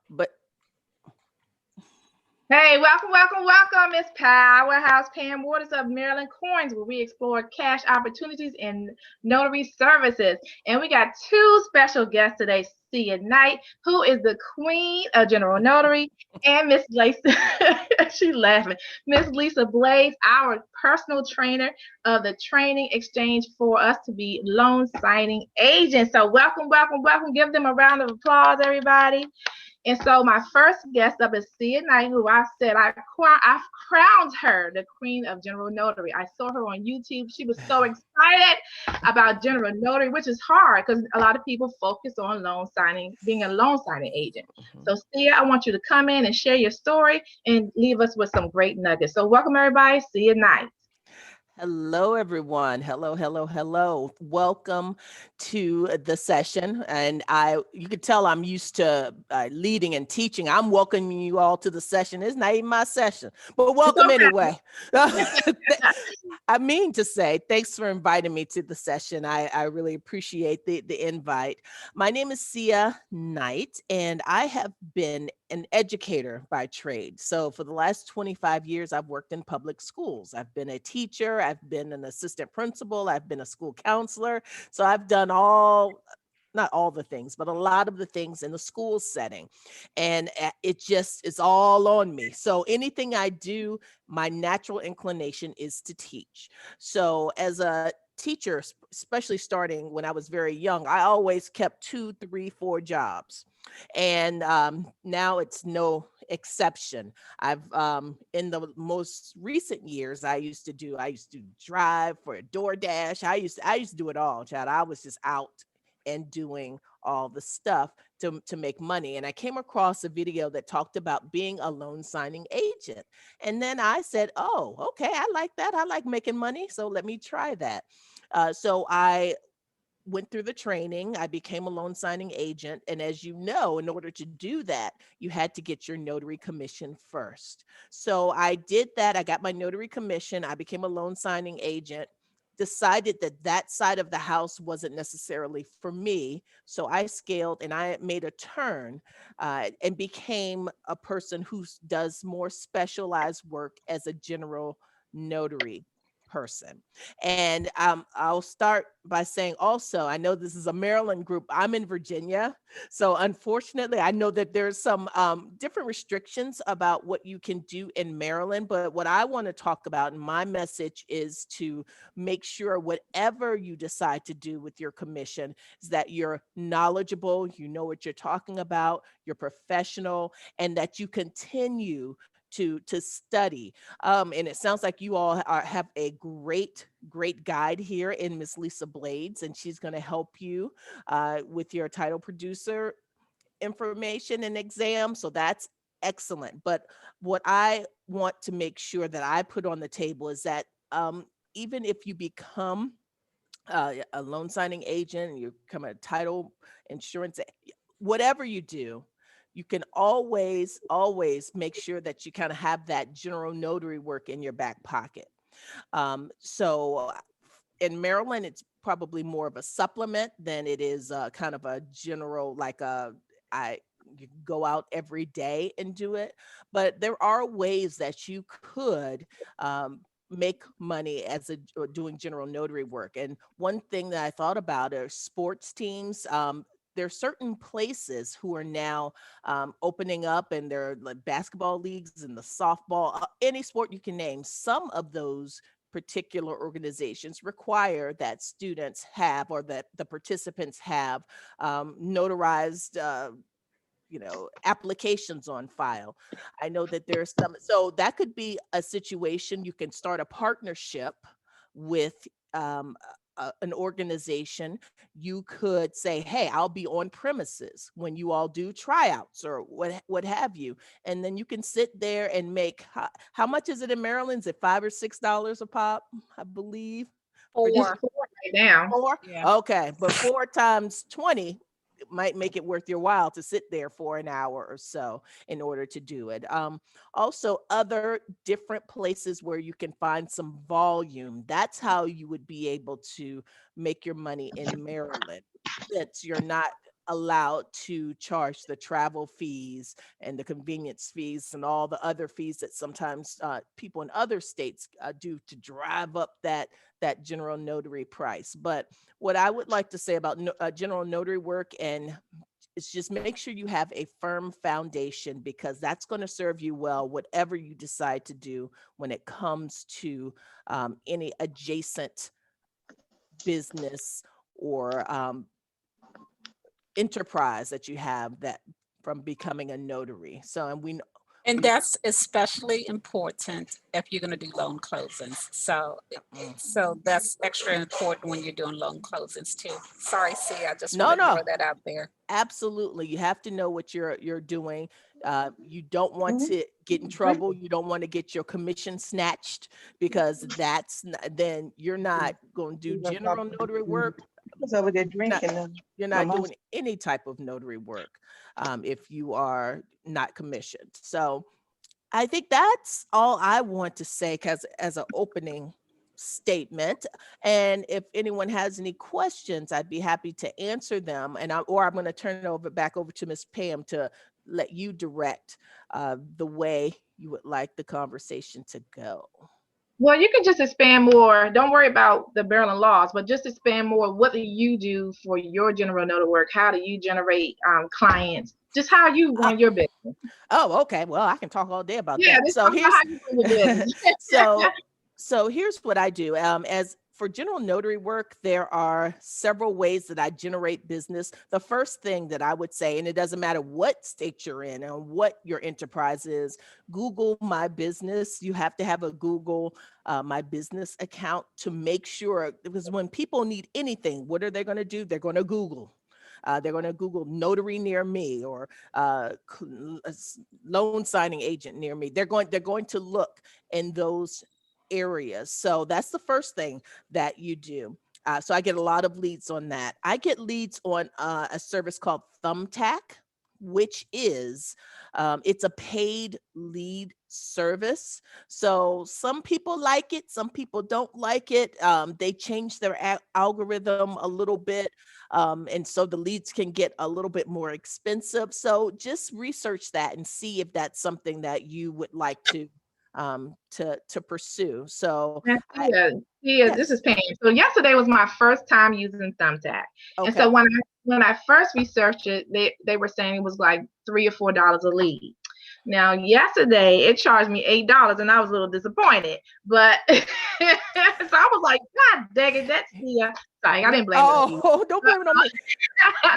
But Hey, welcome, Miss Powerhouse Pam Waters of Maryland Coins, where we explore cash opportunities in notary services. And we got two special guests today, Sia Knight, who is the queen of general notary, and Miss Lisa, she's laughing, Miss Lisa Blades, our personal trainer of the training exchange for us to be loan signing agents. So welcome. Give them a round of applause, everybody. And so my first guest up is C.O.I.N, who I said I crowned her the queen of general notary. I saw her on YouTube. She was so excited about general notary, which is hard because a lot of people focus on loan signing, being a loan signing agent. So Sia, I want you to come in and share your story and leave us with some great nuggets. So welcome everybody. C.O.I.N. hello, everyone. Hello. Welcome to the session. And you can tell I'm used to leading and teaching. I'm welcoming you all to the session. It's not even my session, but welcome anyway. I mean to say, thanks for inviting me to the session. I really appreciate the invite. My name is Sia Knight, and I have been an educator by trade. So for the last 25 years, I've worked in public schools. I've been a teacher, I've been an assistant principal, I've been a school counselor. So I've done not all the things, but a lot of the things in the school setting. And it's all on me. So anything I do, my natural inclination is to teach. So as a teacher, especially starting when I was very young, I always kept 2, 3, 4 jobs. And now it's no exception. I've in the most recent years, I used to drive for a DoorDash. I used to do it all, Chad. I was just out and doing all the stuff to make money. And I came across a video that talked about being a loan signing agent. And then I said, oh, okay, I like that. I like making money. So let me try that. So I went through the training. I became a loan signing agent. And as you know, in order to do that, you had to get your notary commission first. So I did that. I got my notary commission. I became a loan signing agent, decided that that side of the house wasn't necessarily for me. So I scaled and I made a turn and became a person who does more specialized work as a general notary person. And I'll start by saying also, I know this is a Maryland group. I'm in Virginia. So unfortunately, I know that there's some different restrictions about what you can do in Maryland. But what I want to talk about, and my message is to make sure whatever you decide to do with your commission is that you're knowledgeable, you know what you're talking about, you're professional, and that you continue to study. And it sounds like you all have a great guide here in Miss Lisa Blades, and she's going to help you with your title producer information and exam. So that's excellent. But what I want to make sure that I put on the table is that even if you become a loan signing agent, you become a title insurance, whatever you do, you can always make sure that you kind of have that general notary work in your back pocket. So in Maryland, it's probably more of a supplement than it is kind of a general, like I you go out every day and do it. But there are ways that you could make money as doing general notary work. And one thing that I thought about are sports teams. There are certain places who are now opening up, and there are like basketball leagues and the softball, any sport you can name. Some of those particular organizations require that students have, or that the participants have, notarized applications on file. I know that there's some, so that could be a situation. You can start a partnership with an organization. You could say, hey, I'll be on premises when you all do tryouts or what have you. And then you can sit there and make, how much is it in Maryland? Is it $5 or $6 a pop, I believe? For It's just four right now. four? Yeah. Okay, but 4 times 20 might make it worth your while to sit there for an hour or so in order to do it. Also, other different places where you can find some volume. That's how you would be able to make your money in Maryland, since you're not allowed to charge the travel fees and the convenience fees and all the other fees that sometimes people in other states do to drive up that general notary price. But what I would like to say about general notary work, and it's just make sure you have a firm foundation, because that's going to serve you well whatever you decide to do when it comes to any adjacent business or enterprise that you have that from becoming a notary. So, and And that's especially important if you're going to do loan closings. So that's extra important when you're doing loan closings too. Sorry, C, I just no, wanted to no, throw that out there. absolutely. You have to know what you're doing. You don't want Mhm. to get in trouble. You don't want to get your commission snatched, because then you're not going to do general notary work. Who's over there Not, drinking? you're not doing any type of notary work if you are not commissioned. So I think that's all I want to say, because as an opening statement. And if anyone has any questions, I'd be happy to answer them. Or I'm going to turn it back over to Miss Pam to let you direct the way you would like the conversation to go. Well, you can just expand more. Don't worry about the Maryland laws, but just expand more. What do you do for your general notary work? How do you generate clients? Just how you run your business. Oh, okay. Well, I can talk all day about Yeah, that. just So talk about here's how you run your business. so so here's what I do. As for general notary work, there are several ways that I generate business. The first thing that I would say, and it doesn't matter what state you're in and what your enterprise is, Google My Business. You have to have a Google My Business account to make sure, because when people need anything, what are they going to do? They're going to Google. They're going to Google notary near me, or loan signing agent near me. They're going to look in those areas. So that's the first thing that you do. So I get a lot of leads on that. I get leads on a service called Thumbtack, which is it's a paid lead service. So some people like it, some people don't like it. They change their algorithm a little bit. And so the leads can get a little bit more expensive. So just research that and see if that's something that you would like to pursue. So I Yeah, this yes. is Pam. So yesterday was my first time using Thumbtack, and Okay. so when I first researched it, they were saying it was like $3 or $4 a lead. Now yesterday it charged me $8, and I was a little disappointed. But so I was like, God dang it, that's the sorry, I didn't blame it on you. Oh, don't blame it on me.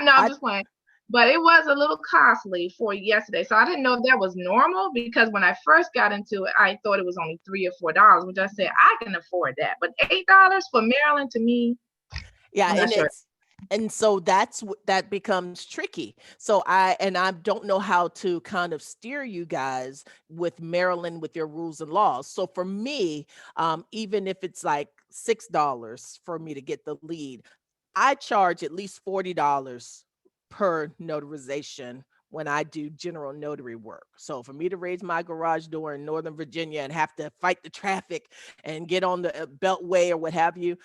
No, I'm I just playing. But it was a little costly for yesterday. So I didn't know that was normal, because when I first got into it, I thought it was only $3 or $4, which I said I can afford that. But $8 for Maryland, to me, yeah, I'm not and sure. so that becomes tricky. So I don't know how to kind of steer you guys with Maryland with your rules and laws. So for me, even if it's like $6 for me to get the lead, I charge at least $40 per notarization when I do general notary work. So for me to raise my garage door in Northern Virginia and have to fight the traffic and get on the Beltway or what have you,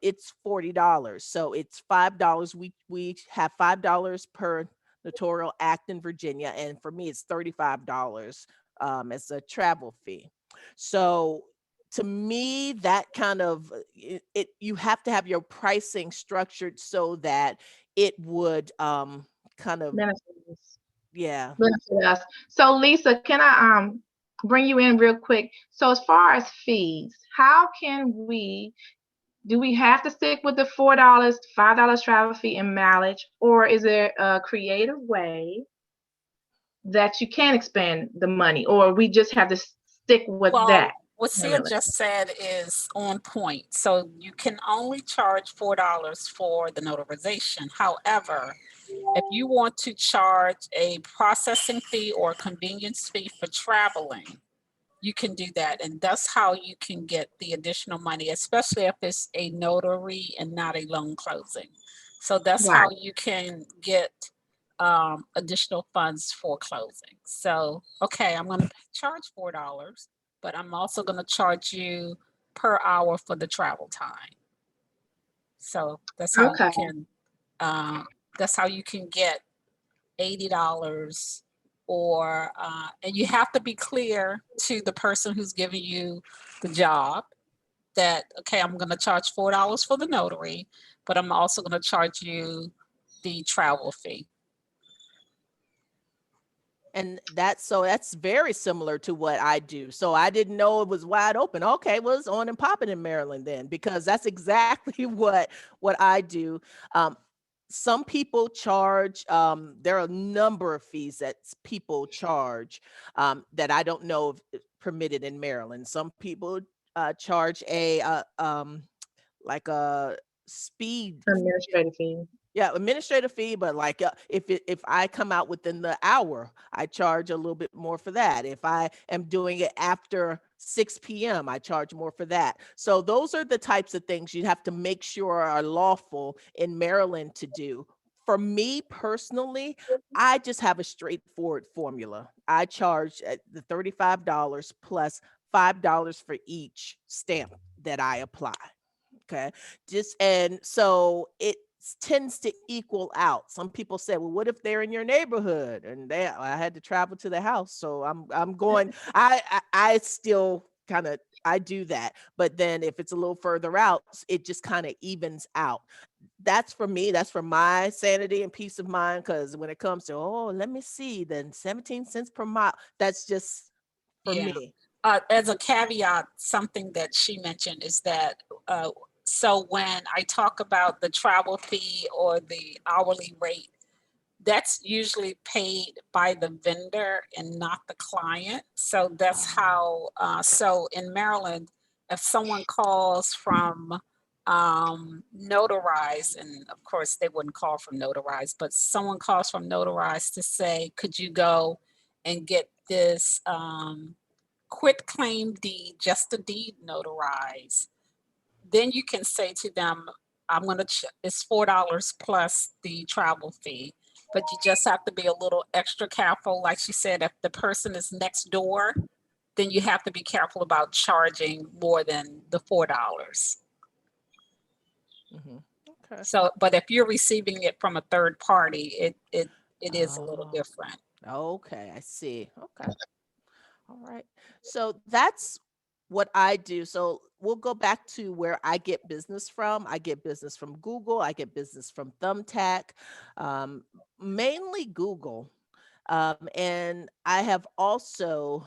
it's $40. So it's $5. We have $5 per notarial act in Virginia, and for me, it's $35 as a travel fee. So to me, that kind of you have to have your pricing structured so that it would kind of Benefits. yeah. Benefit us. So Lisa, can I bring you in real quick? So as far as fees, how can we do we have to stick with the $4, $5 travel fee and mileage, or is there a creative way that you can expand the money, or we just have to stick with that? Well, what Sia just said is on point. So you can only charge $4 for the notarization. However, if you want to charge a processing fee or convenience fee for traveling, you can do that. And that's how you can get the additional money, especially if it's a notary and not a loan closing. So that's Right. how you can get additional funds for closing. So, okay, I'm going to charge $4, but I'm also going to charge you per hour for the travel time. So that's how you Okay. can That's how you can get $80 or, and you have to be clear to the person who's giving you the job that, okay, I'm going to charge $4 for the notary, but I'm also going to charge you the travel fee. And that's very similar to what I do. So I didn't know it was wide open. Okay, well, it's on and popping in Maryland then, because that's exactly what I do. Some people charge, there are a number of fees that people charge, that I don't know if it's permitted in Maryland. Some people charge like a speed Administrative fee. yeah, administrative fee, but like if I come out within the hour, I charge a little bit more for that. If I am doing it after 6 p.m., I charge more for that. So those are the types of things you have to make sure are lawful in Maryland to do. For me personally, I just have a straightforward formula. I charge the $35 plus $5 for each stamp that I apply. Okay. Just and so it tends to equal out. Some people say, well, what if they're in your neighborhood? And I had to travel to the house. So I'm going, I still kind of I do that. But then if it's a little further out, it just kind of evens out. That's for me, that's for my sanity and peace of mind. Cause when it comes to, oh, let me see, then 17 cents per mile, that's just for Yeah. me. As a caveat, something that she mentioned is that, so when I talk about the travel fee or the hourly rate, that's usually paid by the vendor and not the client. So that's how, so in Maryland, if someone calls from Notarize, and of course they wouldn't call from Notarize, but someone calls from Notarize to say, could you go and get this quit claim deed, just a deed notarized, then you can say to them, I'm gonna, it's $4 plus the travel fee. But you just have to be a little extra careful. Like she said, if the person is next door, then you have to be careful about charging more than the $4. Mhm. Okay. So, but if you're receiving it from a third party, it is a little Oh, different. okay. I see. Okay. All right. So that's what I do. So we'll go back to where I get business from. I get business from Google. I get business from Thumbtack, um, mainly Google. And I have also,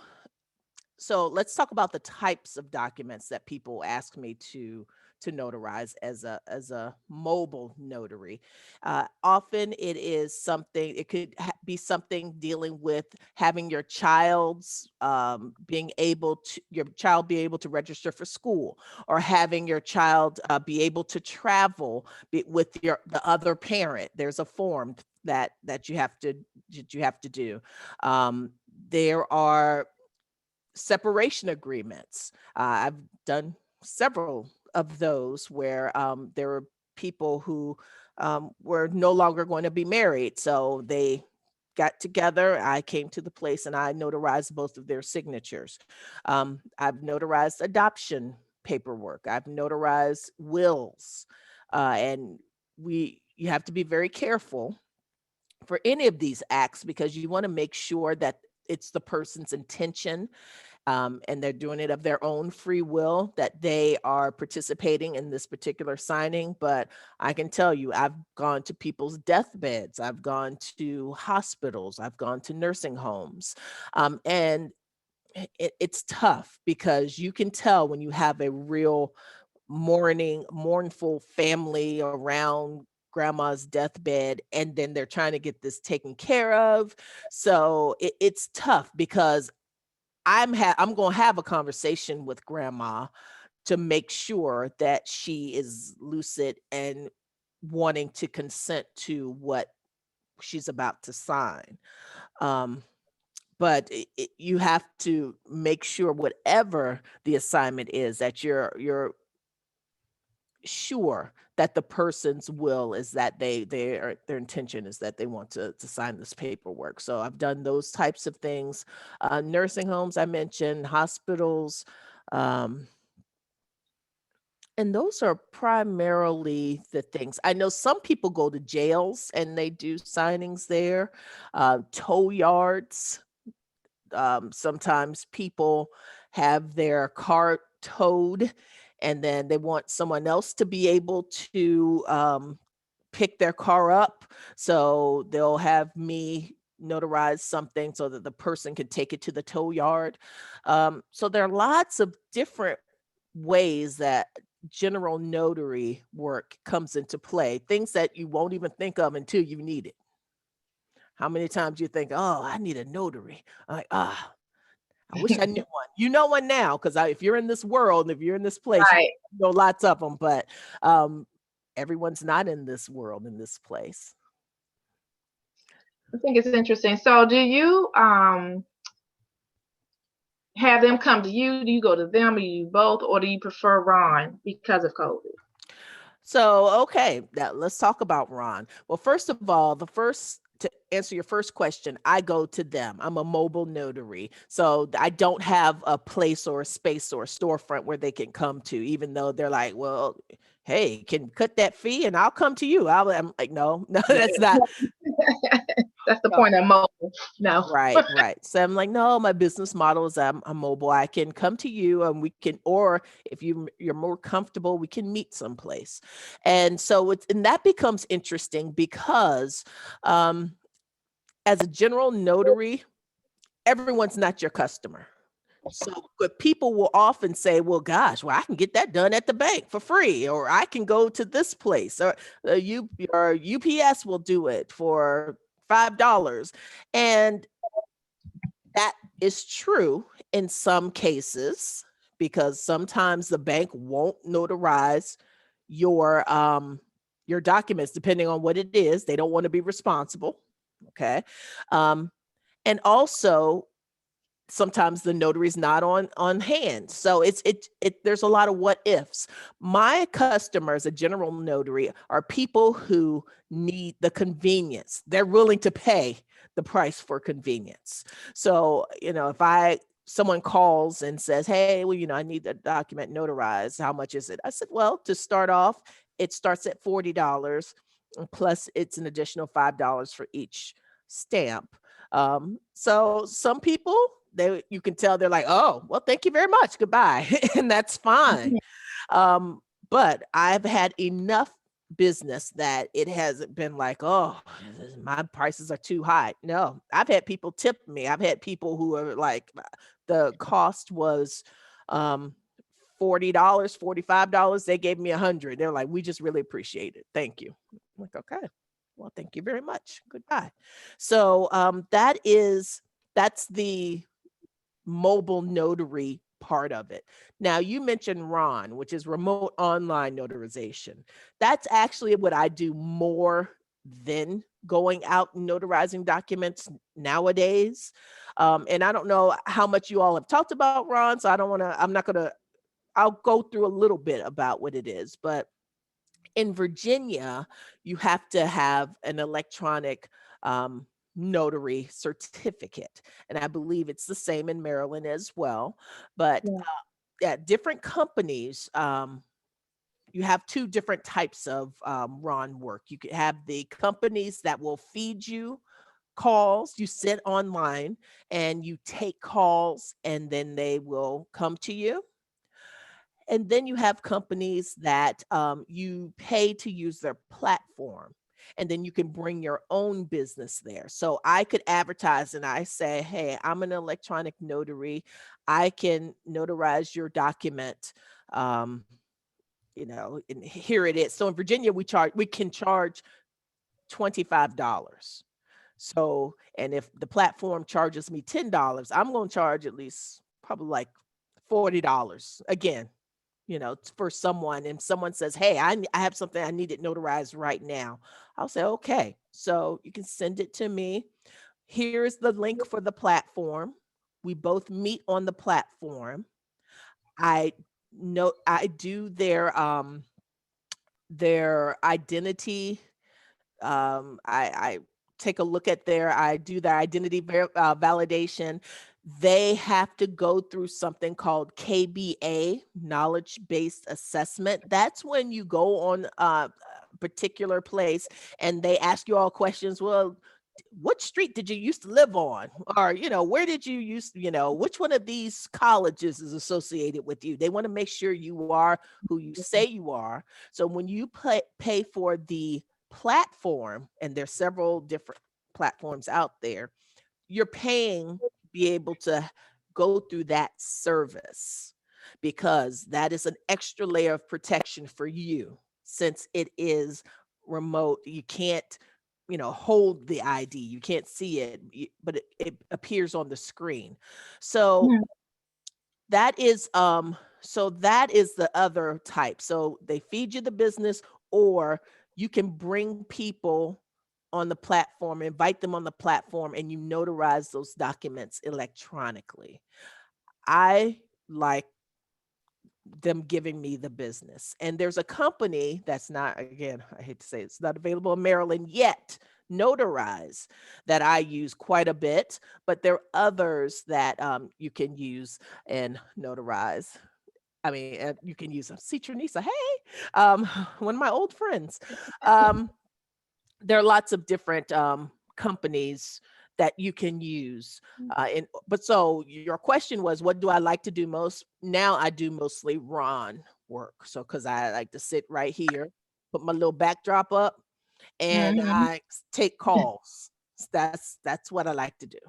so let's talk about the types of documents that people ask me to notarize as a mobile notary. Often it is something. It could be something dealing with having your child's being able to your child be able to register for school, or having your child be able to travel with the other parent. There's a form that you have to do. There are separation agreements. I've done several of those where there were people who were no longer going to be married. So they got together. I came to the place and I notarized both of their signatures. I've notarized adoption paperwork, I've notarized wills. And you have to be very careful for any of these acts because you want to make sure that it's the person's intention, and they're doing it of their own free will, that they are participating in this particular signing. But I can tell you, I've gone to people's deathbeds, I've gone to hospitals, I've gone to nursing homes, and it's tough because you can tell when you have a real mournful family around grandma's deathbed, and then they're trying to get this taken care of. So it's tough because I'm going to have a conversation with grandma to make sure that she is lucid and wanting to consent to what she's about to sign. Um, but you have to make sure whatever the assignment is that you're sure that the person's will is that their intention is that they want to sign this paperwork. So I've done those types of things. Nursing homes I mentioned, hospitals, um, And those are primarily the things. I know some people go to jails and they do signings there, tow yards. Sometimes people have their car towed and then they want someone else to be able to pick their car up. So they'll have me notarize something so that the person can take it to the tow yard. So there are lots of different ways that general notary work comes into play, things that you won't even think of until you need it. How many times you think, oh, I need a notary? I'm like, I wish I knew one. You know one now, because if you're in this world, if you're in this place, you Right. know lots of them, but um, everyone's not in this world, in this place. I think it's interesting. So do you have them come to you? Do you go to them? Or you both, or do you prefer Ron because of COVID? So, okay, now let's talk about Ron. Well, first of all, to answer your first question, I go to them. I'm a mobile notary. So I don't have a place or a space or a storefront where they can come to, even though they're like, well, hey, can cut that fee and I'll come to you. I'm like, no, no, that's not. That's the point of mobile. No. Right, right. So I'm like, no, my business model is I'm mobile. I can come to you and we can, or if you're more comfortable, we can meet someplace. And so and that becomes interesting because um, as a general notary, everyone's not your customer. So, but people will often say, well, gosh, well, I can get that done at the bank for free, or I can go to this place, or your UPS will do it for $5. And that is true in some cases because sometimes the bank won't notarize your documents depending on what it is. They don't want to be responsible. Okay. Um, and also sometimes the notary's not on hand. So it there's a lot of what ifs. My customers, a general notary, are people who need the convenience. They're willing to pay the price for convenience. So, if someone calls and says, hey, well, I need the document notarized. How much is it? I said, well, to start off, it starts at $40 plus it's an additional $5 for each stamp. So some people, you can tell they're like, oh, well, thank you very much. Goodbye. And that's fine. Um, but I've had enough business that it hasn't been like, oh, my prices are too high. No, I've had people tip me. I've had people who are like, the cost was $40, $45. They gave me 100. They're like, we just really appreciate it. Thank you. I'm like, okay. Well, thank you very much. Goodbye. So that's the mobile notary part of it. Now, you mentioned Ron, which is remote online notarization. That's actually what I do more than going out and notarizing documents nowadays. And I don't know how much you all have talked about Ron, so I'll go through a little bit about what it is. But in Virginia, you have to have an electronic notary certificate. And I believe it's the same in Maryland as well. But Yeah. at different companies, you have two different types of Ron work. You could have the companies that will feed you calls, you sit online and you take calls, and then they will come to you. And then you have companies that you pay to use their platform. And then you can bring your own business there. So I could advertise and I say, hey, I'm an electronic notary. I can notarize your document. Um, and here it is. So in Virginia, we can charge $25. So, and if the platform charges me $10, I'm going to charge at least probably like $40 again, for someone. And someone says, hey, I have something I need it notarized right now. I'll say, okay, so you can send it to me. Here's the link for the platform. We both meet on the platform. I know I do their identity. I take a look at I do their identity validation. they have to go through something called KBA, knowledge-based assessment. That's when you go on a particular place and they ask you all questions. Well, what street did you used to live on? Or, where did you used, which one of these colleges is associated with you? They want to make sure you are who you say you are. So when you pay for the platform, and there's several different platforms out there, you're paying to be able to go through that service, because that is an extra layer of protection for you, since it is remote. You can't, hold the ID, you can't see it, but it appears on the screen. So Mhm. that is the other type. So they feed you the business, or you can bring people on the platform, invite them on the platform, and you notarize those documents electronically. I like them giving me the business. And there's a company that's not, again, I hate to say it's not available in Maryland yet, Notarize, that I use quite a bit, but there are others that you can use and notarize. I mean, you can use them. See, Trinisa, hey, one of my old friends. Um, there are lots of different companies that you can use. But so your question was, what do I like to do most? Now I do mostly Ron work. So because I like to sit right here, put my little backdrop up, and Mhm. I take calls. That's what I like to do.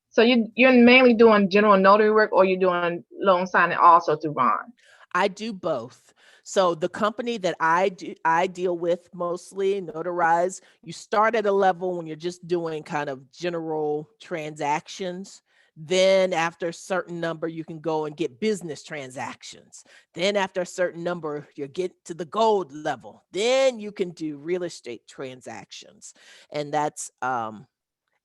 So you're mainly doing general notary work, or you're doing loan signing also through Ron? I do both. So the company that I deal with mostly notarize. You start at a level when you're just doing kind of general transactions. Then after a certain number, you can go and get business transactions. Then after a certain number, you get to the gold level. Then you can do real estate transactions. And that's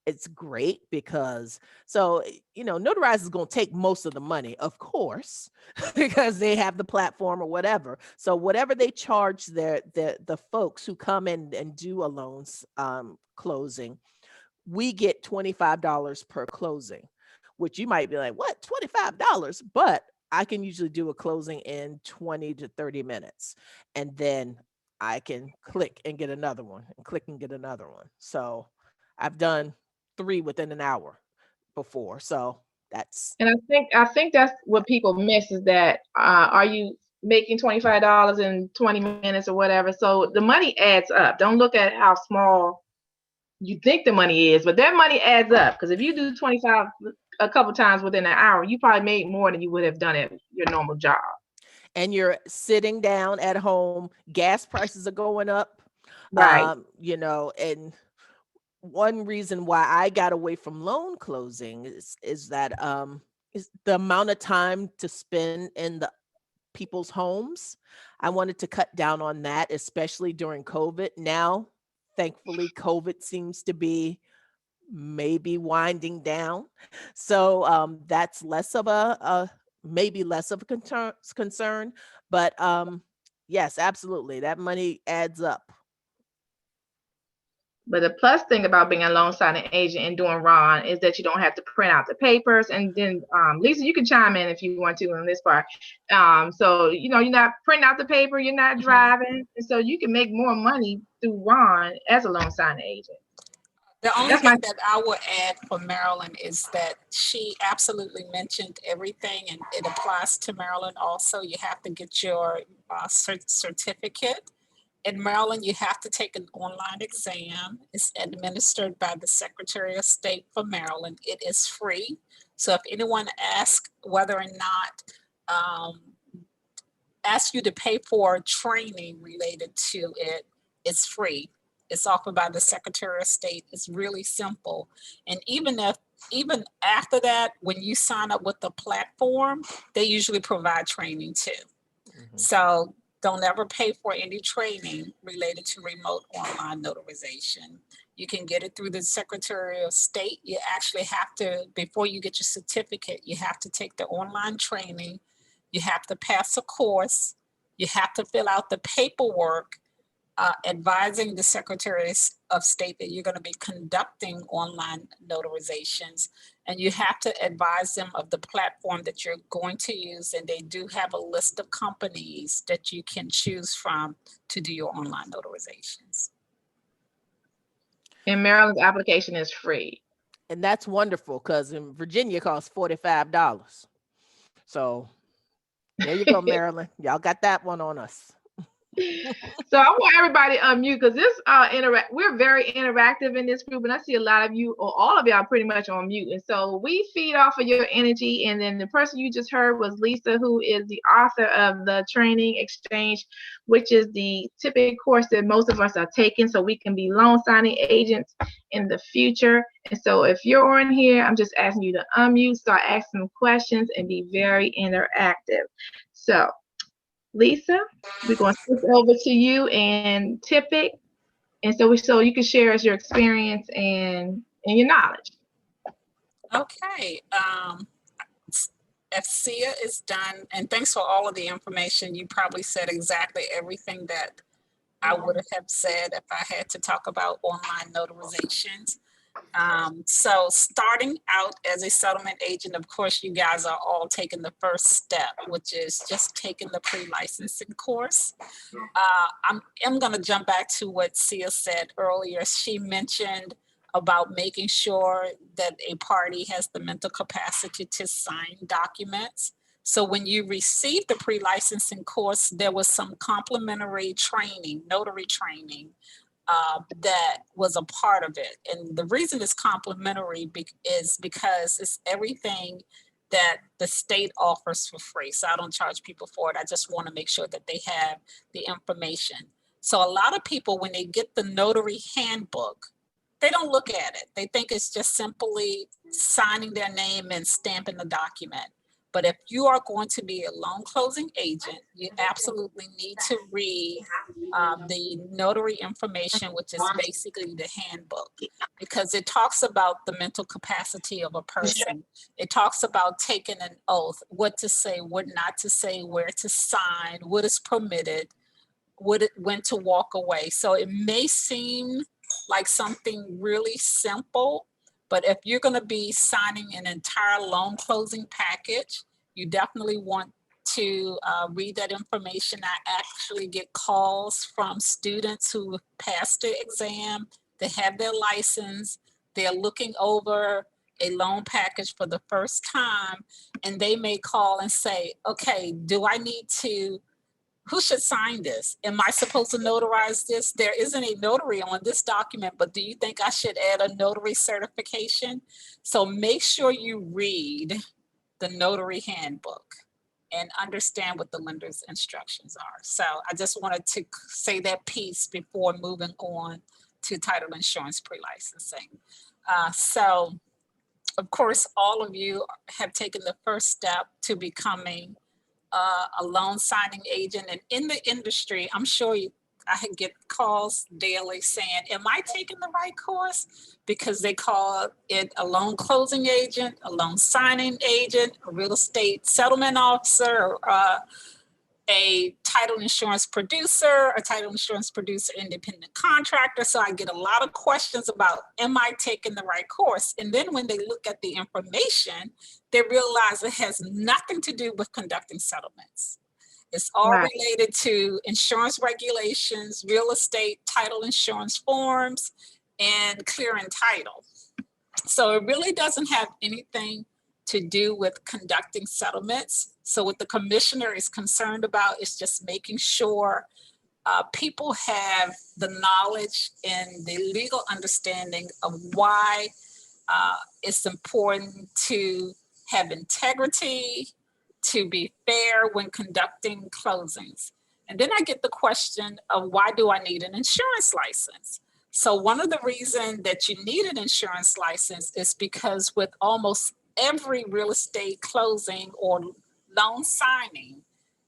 it's great because Notarize is going to take most of the money, of course, because they have the platform or whatever. So whatever they charge the folks who come in and do a loans closing, we get $25 per closing, which you might be like, what, $25? But I can usually do a closing in 20 to 30 minutes. And then I can click and get another one and click and get another one. So I've done 3 within an hour before. So that's And I think that's what people miss, is that are you making $25 in 20 minutes or whatever? So the money adds up. Don't look at how small you think the money is, but that money adds up. Because if you do 25 a couple times within an hour, you probably made more than you would have done at your normal job. and you're sitting down at home, gas prices are going up. Right. And one reason why I got away from loan closing is that is the amount of time to spend in the people's homes. I wanted to cut down on that, especially during COVID. Now, thankfully, COVID seems to be maybe winding down. So that's less of a maybe less of a concern. But yes, absolutely. That money adds up. But the plus thing about being a loan signing agent and doing Ron is that you don't have to print out the papers. And then, Lisa, you can chime in if you want to on this part. So, you're not printing out the paper, you're not Mhm. driving. And so you can make more money through Ron as a loan signing agent. The only That's my, thing that I would add for Maryland is that she absolutely mentioned everything, and it applies to Maryland also. You have to get your certificate. In Maryland, you have to take an online exam. It's administered by the Secretary of State for Maryland. It is free. So if anyone asks whether or not, ask you to pay for training related to it, it's free. It's offered by the Secretary of State. It's really simple. And even after that, when you sign up with the platform, they usually provide training too. Mhm. So don't ever pay for any training related to remote online notarization. You can get it through the Secretary of State. You actually have to, before you get your certificate, you have to take the online training. You have to pass a course. You have to fill out the paperwork advising the Secretary of State that you're going to be conducting online notarizations. And you have to advise them of the platform that you're going to use. And they do have a list of companies that you can choose from to do your online notarizations. And Maryland's application is free. And that's wonderful because in Virginia it costs $45. So there you go, Maryland. Y'all got that one on us. So I want everybody to unmute because this we're very interactive in this group, and I see a lot of you, or all of y'all, pretty much on mute. And so we feed off of your energy. And then the person you just heard was Lisa, who is the author of the Training Exchange, which is the TIPIC course that most of us are taking, so we can be loan signing agents in the future. And so if you're on here, I'm just asking you to unmute, start asking questions, and be very interactive. So Lisa, we're going to switch over to you and TIPIC, and so you can share us your experience and your knowledge. Okay. FCA is done, and thanks for all of the information. You probably said exactly everything that I would have said if I had to talk about online notarizations. So starting out as a settlement agent, of course, you guys are all taking the first step, which is just taking the pre-licensing course. I'm going to jump back to what Sia said earlier. She mentioned about making sure that a party has the mental capacity to sign documents. So when you received the pre-licensing course, there was some complimentary training, notary training, that was a part of it. And the reason it's complimentary is because it's everything that the state offers for free. So I don't charge people for it. I just want to make sure that they have the information. So a lot of people, when they get the notary handbook, they don't look at it. They think it's just simply signing their name and stamping the document. But if you are going to be a loan closing agent, you absolutely need to read the notary information, which is basically the handbook, because it talks about the mental capacity of a person. It talks about taking an oath, what to say, what not to say, where to sign, what is permitted, when to walk away. So it may seem like something really simple, but if you're going to be signing an entire loan closing package, you definitely want to read that information. I actually get calls from students who passed the exam, they have their license, they're looking over a loan package for the first time, and they may call and say, okay, who should sign this? Am I supposed to notarize this? There isn't a notary on this document, but do you think I should add a notary certification? So make sure you read the notary handbook and understand what the lender's instructions are. So I just wanted to say that piece before moving on to title insurance pre-licensing. So of course, all of you have taken the first step to becoming a loan signing agent. And in the industry, I'm sure I get calls daily saying, am I taking the right course? Because they call it a loan closing agent, a loan signing agent, a real estate settlement officer, a title insurance producer, independent contractor. So I get a lot of questions about, am I taking the right course? And then when they look at the information, they realize it has nothing to do with conducting settlements. It's all related to insurance regulations, real estate title insurance forms, and clearing title. So it really doesn't have anything to do with conducting settlements. So what the commissioner is concerned about is just making sure people have the knowledge and the legal understanding of why it's important to have integrity, to be fair when conducting closings. And then I get the question of, why do I need an insurance license? So one of the reasons that you need an insurance license is because with almost every real estate closing or loan signing,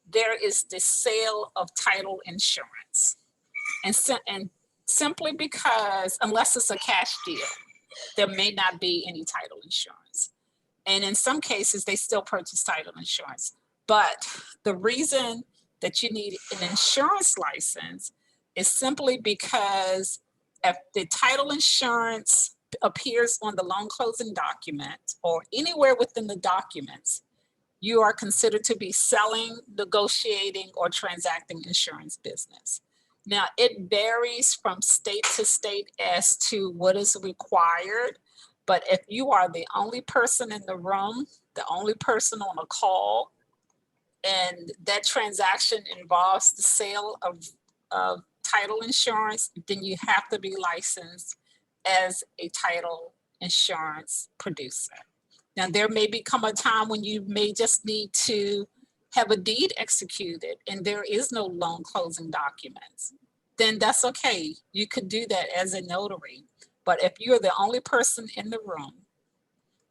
there is the sale of title insurance. And simply because, unless it's a cash deal, there may not be any title insurance. And in some cases, they still purchase title insurance. But the reason that you need an insurance license is simply because if the title insurance appears on the loan closing document or anywhere within the documents, you are considered to be selling, negotiating, or transacting insurance business. Now, it varies from state to state as to what is required, but if you are the only person in the room, the only person on a call, and that transaction involves the sale of title insurance, then you have to be licensed as a title insurance producer. Now, there may become a time when you may just need to have a deed executed and there is no loan closing documents. Then that's okay. You could do that as a notary. But if you're the only person in the room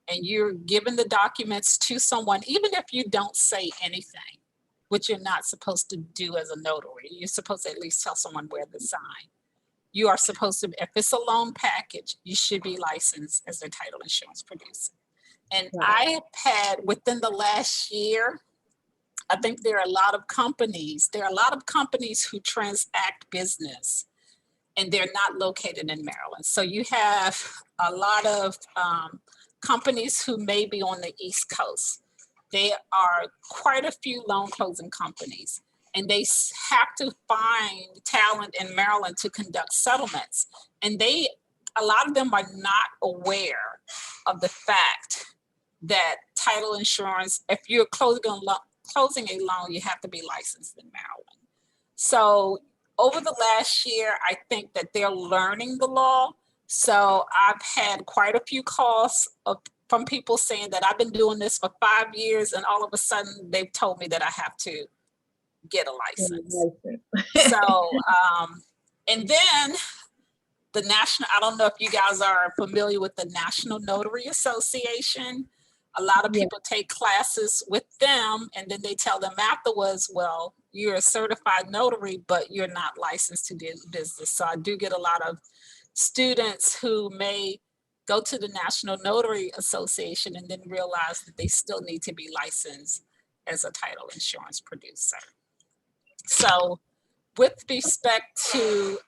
and you're giving the documents to someone, even if you don't say anything, which you're not supposed to do as a notary, you're supposed to at least tell someone where to sign. You are supposed to, if it's a loan package, you should be licensed as a title insurance producer. And I have had, within the last year, I think there are a lot of companies who transact business and they're not located in Maryland. So you have a lot of companies who may be on the East Coast. There are quite a few loan closing companies, and they have to find talent in Maryland to conduct settlements. And a lot of them are not aware of the fact that title insurance, if you're closing a loan, you have to be licensed in Maryland. So over the last year, I think that they're learning the law. So I've had quite a few calls from people saying that I've been doing this for 5 years, and all of a sudden they've told me that I have to get a license. So, and then the national, I don't know if you guys are familiar with the National Notary Association. A lot of people take classes with them, and then they tell them afterwards, well, you're a certified notary, but you're not licensed to do business. So I do get a lot of students who may go to the National Notary Association and then realize that they still need to be licensed as a title insurance producer. So with respect to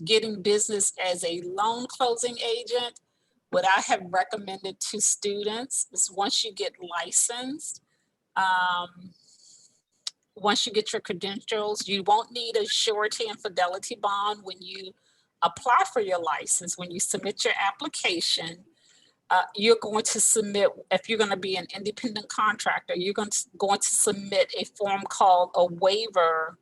getting business as a loan closing agent, what I have recommended to students is once you get licensed, once you get your credentials, you won't need a surety and fidelity bond when you apply for your license. When you submit your application, you're going to submit, if you're going to be an independent contractor, you're going to submit a form called a waiver,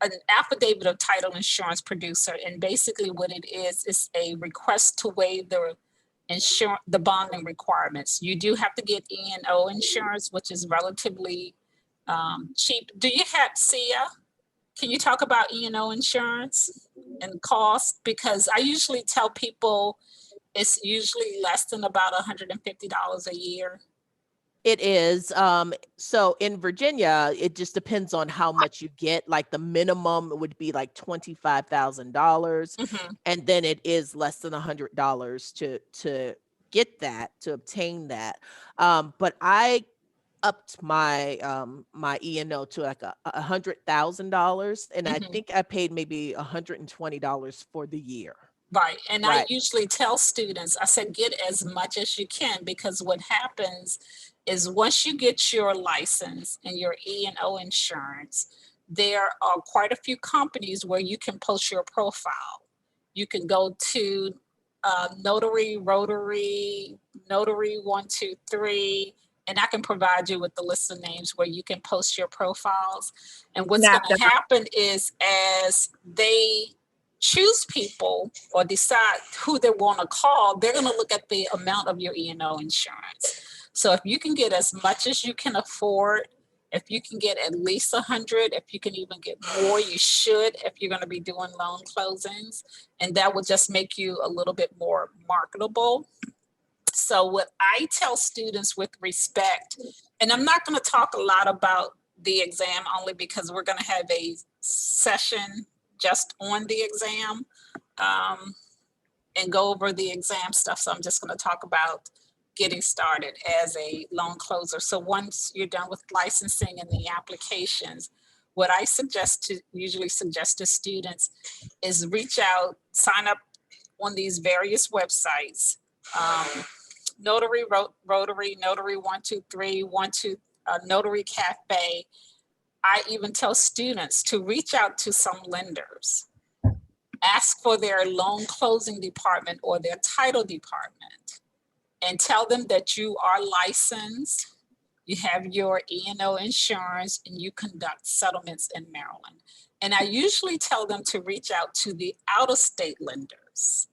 an affidavit of title insurance producer. And basically what it is a request to waive the bonding requirements. You do have to get E&O insurance, which is relatively cheap. Do you have Sia? Can you talk about E&O insurance and cost? Because I usually tell people it's usually less than about $150 a year. It is. So in Virginia, it just depends on how much you get. Like the minimum would be like $25,000. And then it is less than $100 to get that, to obtain that. But I upped my my E&O to like $100,000. And I think I paid maybe $120 for the year. Right. And I usually tell students, I said, get as much as you can, because what happens is once you get your license and your E&O insurance, there are quite a few companies where you can post your profile. You can go to Notary, Rotary, Notary 123, and I can provide you with the list of names where you can post your profiles. And what's going to happen is as they choose people or decide who they want to call, they're going to look at the amount of your E&O insurance. So if you can get as much as you can afford, if you can get at least 100, if you can even get more, you should, if you're going to be doing loan closings, and that will just make you a little bit more marketable. So what I tell students with respect, and I'm not going to talk a lot about the exam only because we're going to have a session just on the exam and go over the exam stuff. So I'm just going to talk about getting started as a loan closer. So once you're done with licensing and the applications, what I usually suggest to students is reach out, sign up on these various websites. Notary, Rotary, Notary 123, Notary Cafe. I even tell students to reach out to some lenders, ask for their loan closing department or their title department, and tell them that you are licensed, you have your E&O insurance, and you conduct settlements in Maryland. And I usually tell them to reach out to the out-of-state lenders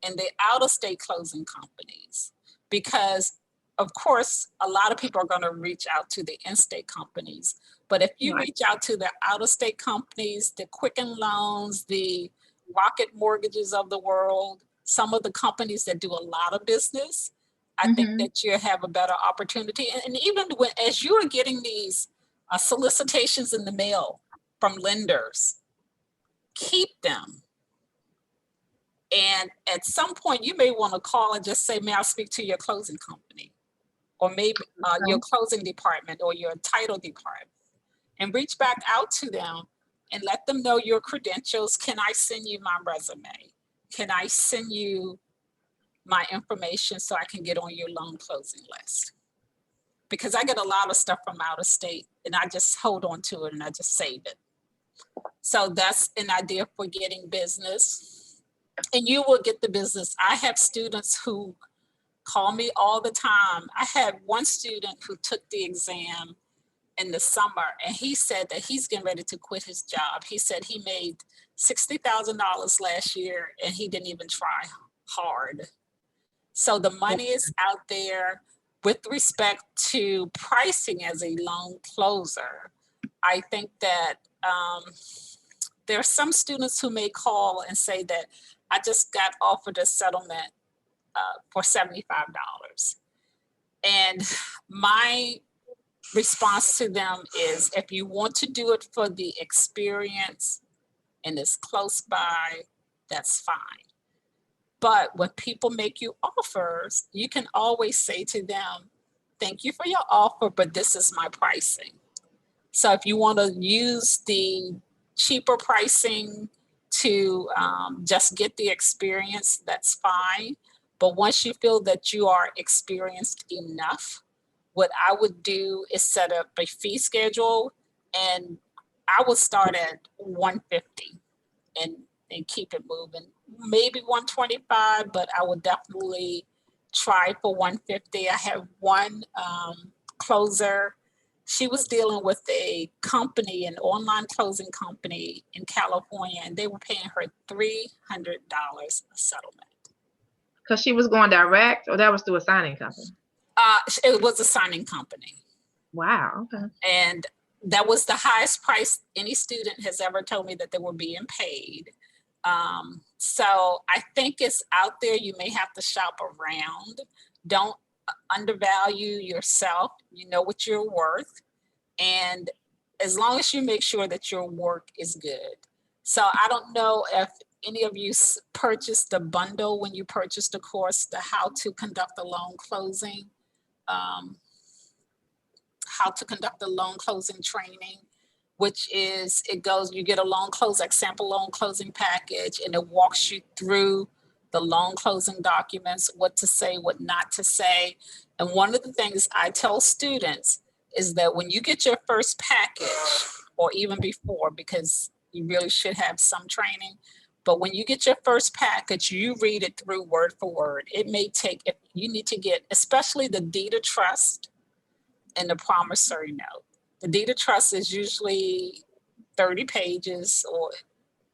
and the out-of-state closing companies, because of course, a lot of people are going to reach out to the in-state companies. But if you reach out to the out-of-state companies, the Quicken Loans, the Rocket Mortgages of the world, some of the companies that do a lot of business, I think that you have a better opportunity. And even when, as you are getting these solicitations in the mail from lenders, keep them. And at some point, you may want to call and just say, may I speak to your closing company? Or maybe your closing department or your title department, and reach back out to them and let them know your credentials. Can I send you my resume? Can I send you my information so I can get on your loan closing list? Because I get a lot of stuff from out of state and I just hold on to it and I just save it. So that's an idea for getting business, and you will get the business. I have students who call me all the time. I had one student who took the exam in the summer, and he said that he's getting ready to quit his job. He said he made $60,000 last year and he didn't even try hard. So the money is out there. With respect to pricing as a loan closer, I think that there are some students who may call and say that I just got offered a settlement for $75. And my response to them is, if you want to do it for the experience and it's close by, that's fine. But when people make you offers, you can always say to them, thank you for your offer, but this is my pricing. So if you want to use the cheaper pricing to just get the experience, that's fine. But once you feel that you are experienced enough, what I would do is set up a fee schedule, and I would start at $150 and keep it moving. Maybe $125, but I would definitely try for $150. I have one closer. She was dealing with a company, an online closing company in California, and they were paying her $300 a settlement. Because she was going direct, or that was through a signing company? It was a signing company. Wow, okay. And that was the highest price any student has ever told me that they were being paid. So I think it's out there. You may have to shop around. Don't undervalue yourself. You know what you're worth. And as long as you make sure that your work is good. So I don't know if any of you purchased the bundle when you purchased the course, the how to conduct a loan closing, how to conduct a loan closing training, which is, it goes, you get a loan close, like sample loan closing package, and it walks you through the loan closing documents, what to say, what not to say. And one of the things I tell students is that when you get your first package, or even before, because you really should have some training, but when you get your first package, you read it through word for word. It may take, if you need to get, especially the deed of trust and the promissory note. The deed of trust is usually 30 pages or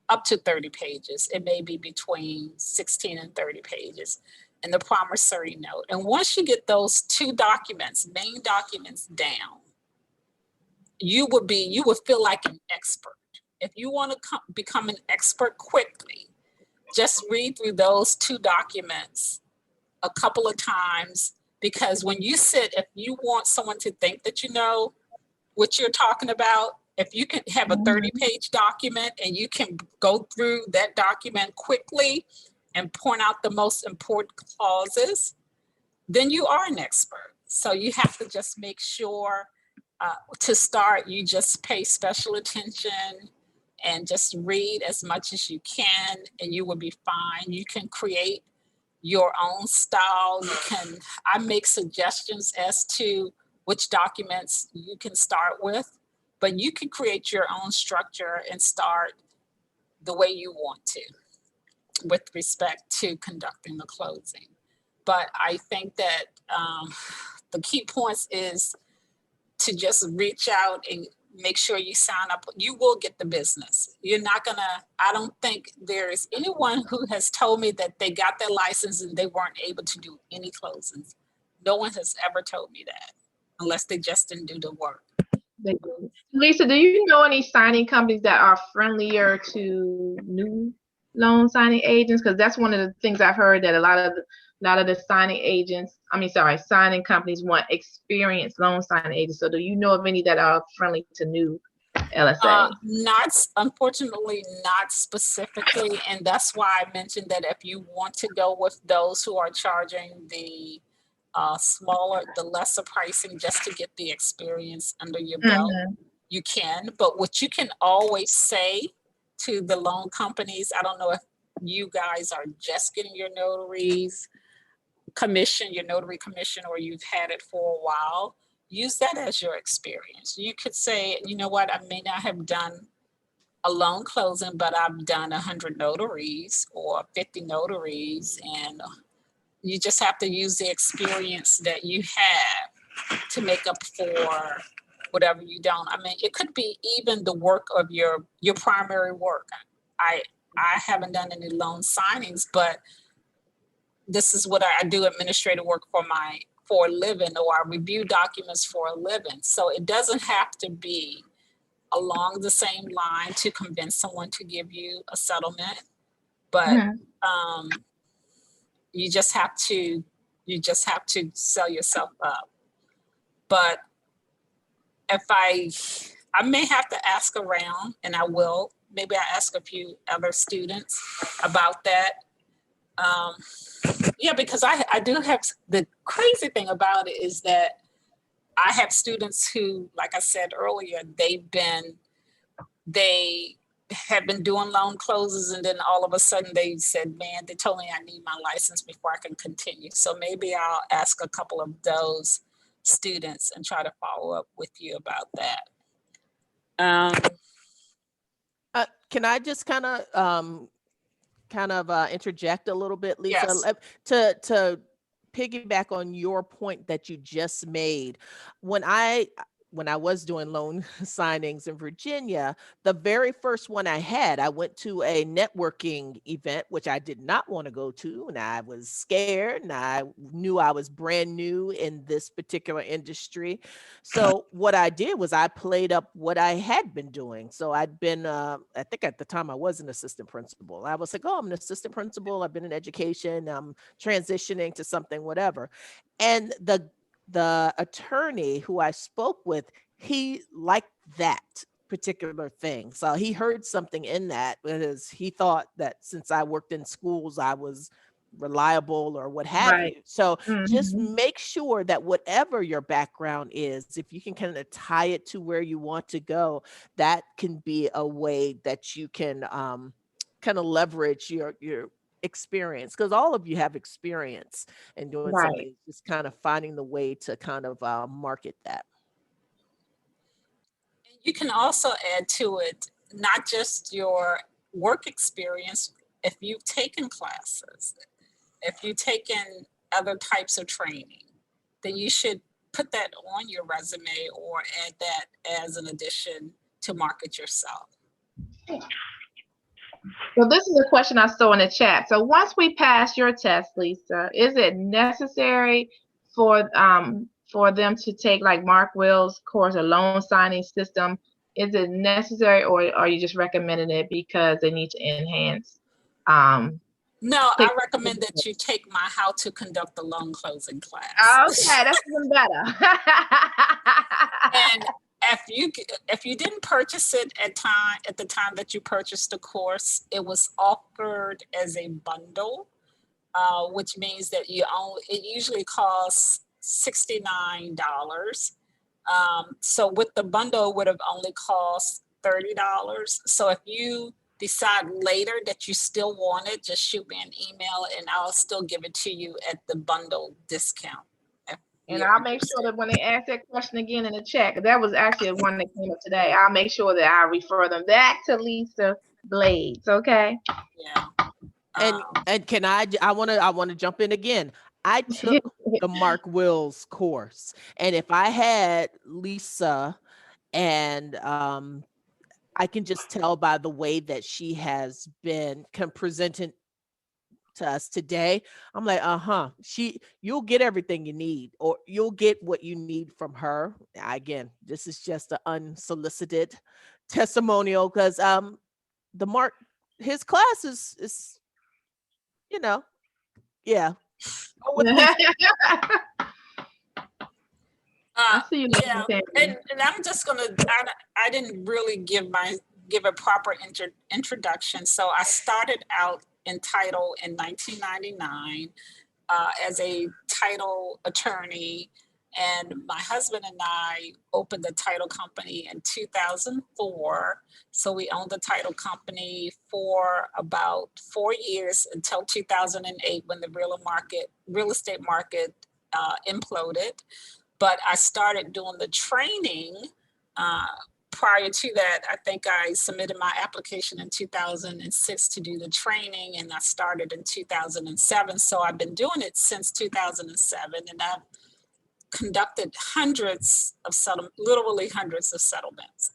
up to 30 pages. It may be between 16 and 30 pages. And the promissory note. And once you get those two documents, main documents down, you would feel like an expert. If you want to become an expert quickly, just read through those two documents a couple of times, because when you sit, if you want someone to think that you know what you're talking about, if you can have a 30-page document and you can go through that document quickly and point out the most important clauses, then you are an expert. So you have to just make sure to start, you just pay special attention and just read as much as you can, and you will be fine. You can create your own style. I make suggestions as to which documents you can start with, but you can create your own structure and start the way you want to with respect to conducting the closing. But I think that the key points is to just reach out and make sure you sign up. You will get the business. You're not gonna, I don't think there is anyone who has told me that they got their license and they weren't able to do any closings. No one has ever told me that, unless they just didn't do the work. Lisa, do you know any signing companies that are friendlier to new loan signing agents? Because that's one of the things I've heard, that a lot of the signing companies want experienced loan signing agents. So do you know of any that are friendly to new LSA? Unfortunately, not specifically. And that's why I mentioned that if you want to go with those who are charging the the lesser pricing just to get the experience under your belt, you can. But what you can always say to the loan companies, I don't know if you guys are just getting your notary commission, or you've had it for a while, use that as your experience. You could say, you know what, I may not have done a loan closing, but I've done 100 notaries or 50 notaries, and you just have to use the experience that you have to make up for whatever you don't. I mean, it could be even the work of your primary work. I haven't done any loan signings, but this is what I do: administrative work for a living, or I review documents for a living. So it doesn't have to be along the same line to convince someone to give you a settlement, but you just have to sell yourself up. But if I may have to ask around, and I will, maybe I ask a few other students about that. Yeah, because I do have, the crazy thing about it is that I have students who, like I said earlier, they have been doing loan closes, and then all of a sudden they said, man, they told me I need my license before I can continue. So maybe I'll ask a couple of those students and try to follow up with you about that. Can I just kind of interject a little bit, Lisa? Yes. To piggyback on your point that you just made. When I was doing loan signings in Virginia, the very first one I went to a networking event, which I did not want to go to. And I was scared, and I knew I was brand new in this particular industry. So what I did was I played up what I had been doing. So I'd been, I think at the time I was an assistant principal. I was like, oh, I'm an assistant principal. I've been in education. I'm transitioning to something, whatever. And the attorney who I spoke with, he liked that particular thing. So he heard something in that, because he thought that since I worked in schools, I was reliable or what have you. So just make sure that whatever your background is, if you can kind of tie it to where you want to go, that can be a way that you can kind of leverage your experience, because all of you have experience in doing something. Just kind of finding the way to kind of market that. You can also add to it not just your work experience. If you've taken classes, if you've taken other types of training, then you should put that on your resume or add that as an addition to market yourself. So this is a question I saw in the chat. So once we pass your test, Lisa, is it necessary for them to take like Mark Will's course, a loan signing system? Is it necessary, or are you just recommending it because they need to enhance? No, I recommend that you take my How to Conduct a Loan Closing class. Okay, that's even better. And if you didn't purchase it at the time that you purchased the course, it was offered as a bundle, which means that it usually costs $69. So with the bundle, it would have only cost $30. So if you decide later that you still want it, just shoot me an email and I'll still give it to you at the bundle discount. And I'll make sure that when they ask that question again in the chat, 'cause that was actually one that came up today, I'll make sure that I refer them back to Lisa Blades. Okay. Yeah. And can I want to jump in again. I took the Mark Wills course, and if I had Lisa, and I can just tell by the way that she has been presented to us today. I'm like, you'll get everything you need, or you'll get what you need from her. Again, this is just an unsolicited testimonial, because the Mark, his class is yeah. Go with Lisa. I see you. Yeah, and I'm just gonna. I didn't really give a proper introduction. So I started out in title in 1999 as a title attorney, and my husband and I opened the title company in 2004. So we owned the title company for about 4 years until 2008, when the real estate market imploded. But I started doing the training. Prior to that, I think I submitted my application in 2006 to do the training, and I started in 2007. So I've been doing it since 2007, and I've conducted literally hundreds of settlements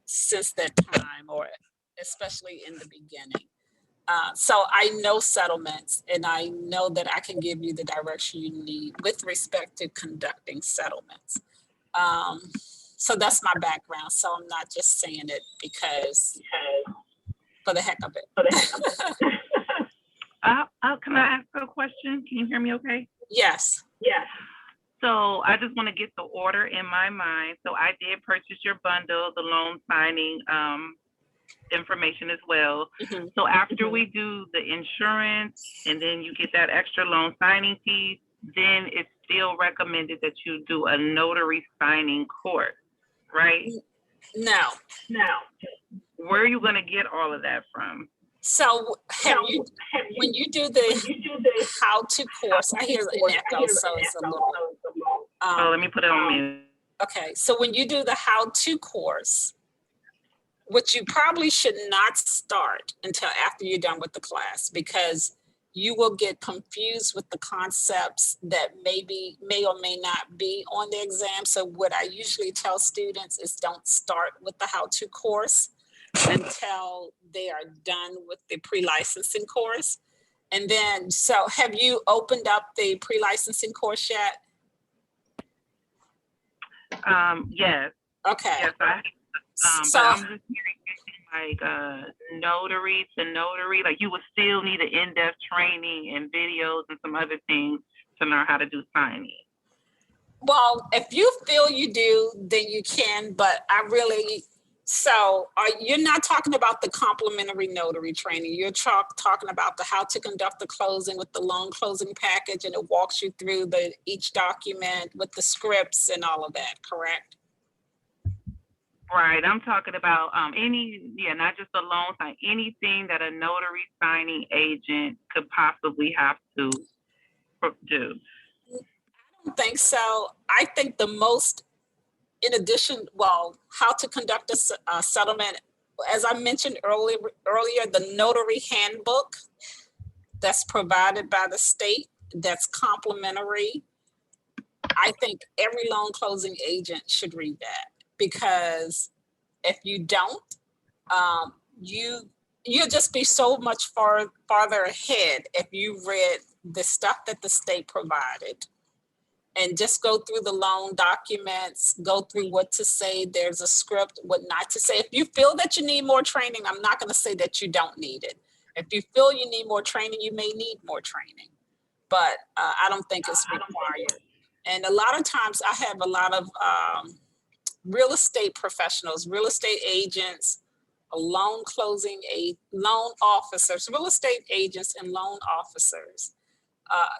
since that time, or especially in the beginning. So I know settlements, and I know that I can give you the direction you need with respect to conducting settlements. So that's my background. So I'm not just saying it because for the heck of it. Can I ask a question? Can you hear me okay? Yes. Yes. So I just want to get the order in my mind. So I did purchase your bundle, the loan signing information as well. Mm-hmm. So after we do the insurance and then you get that extra loan signing fee, then it's still recommended that you do a notary signing course, right? No. Where are you going to get all of that from? So when you do the how-to course, I hear an echo, so it's a little. Let me put it on mute. Okay, so when you do the how-to course, which you probably should not start until after you're done with the class, because you will get confused with the concepts that may or may not be on the exam. So what I usually tell students is don't start with the how-to course until they are done with the pre-licensing course. And then, so have you opened up the pre-licensing course yet? Yes. Okay. Yes, So but I'm just hearing like notary to notary, like you would still need an in-depth training and videos and some other things to learn how to do signing. Well, if you feel you do, then you can, but you're not talking about the complimentary notary training. You're talking about the how to conduct the closing with the loan closing package, and it walks you through each document with the scripts and all of that, correct? Right. I'm talking about not just a loan sign, anything that a notary signing agent could possibly have to do. I don't think so. I think the most, in addition, how to conduct a settlement, as I mentioned earlier, the notary handbook that's provided by the state, that's complimentary. I think every loan closing agent should read that, because if you don't, you'll just be so much farther ahead if you read the stuff that the state provided. And just go through the loan documents, go through what to say. There's a script, what not to say. If you feel that you need more training, I'm not going to say that you don't need it. If you feel you need more training, you may need more training, but I don't think it's required. And a lot of times I have a lot of real estate professionals, real estate agents, loan officers, real estate agents and loan officers.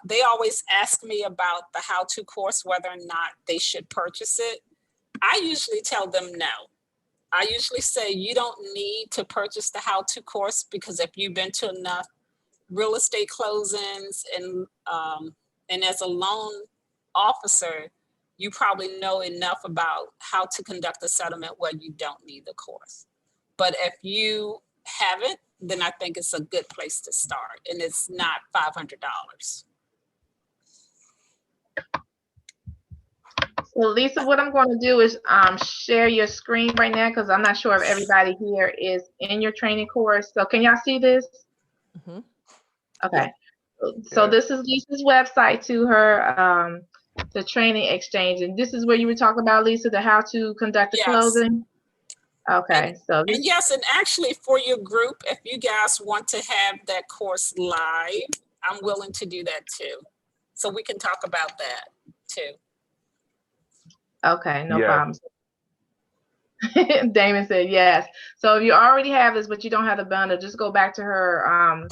They always ask me about the how-to course, whether or not they should purchase it. I usually tell them no. I usually say you don't need to purchase the how-to course, because if you've been to enough real estate closings and as a loan officer, you probably know enough about how to conduct a settlement where you don't need the course. But if you haven't, then I think it's a good place to start, and it's not $500. So Lisa, what I'm going to do is share your screen right now, because I'm not sure if everybody here is in your training course. So can y'all see this? Mhm. Okay. So this is Lisa's website to her, the training exchange. And this is where you were talking about, Lisa, the how to conduct a Yes. closing. Okay. So And yes, and actually for your group, if you guys want to have that course live, I'm willing to do that too. So we can talk about that too. okay, no problem. Damon said yes. So if you already have this, but you don't have the bundle, just go back to her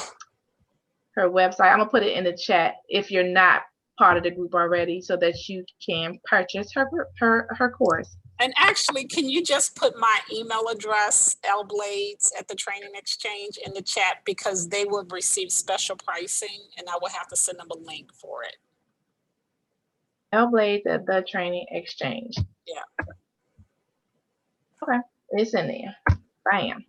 her website. I'm gonna put it in the chat if you're not part of the group already, so that you can purchase her course. And actually, can you just put my email address, lblades@thetrainingexchange, in the chat, because they will receive special pricing and I will have to send them a link for it. lblades at the training exchange. Yeah. Okay, it's in there. Bam.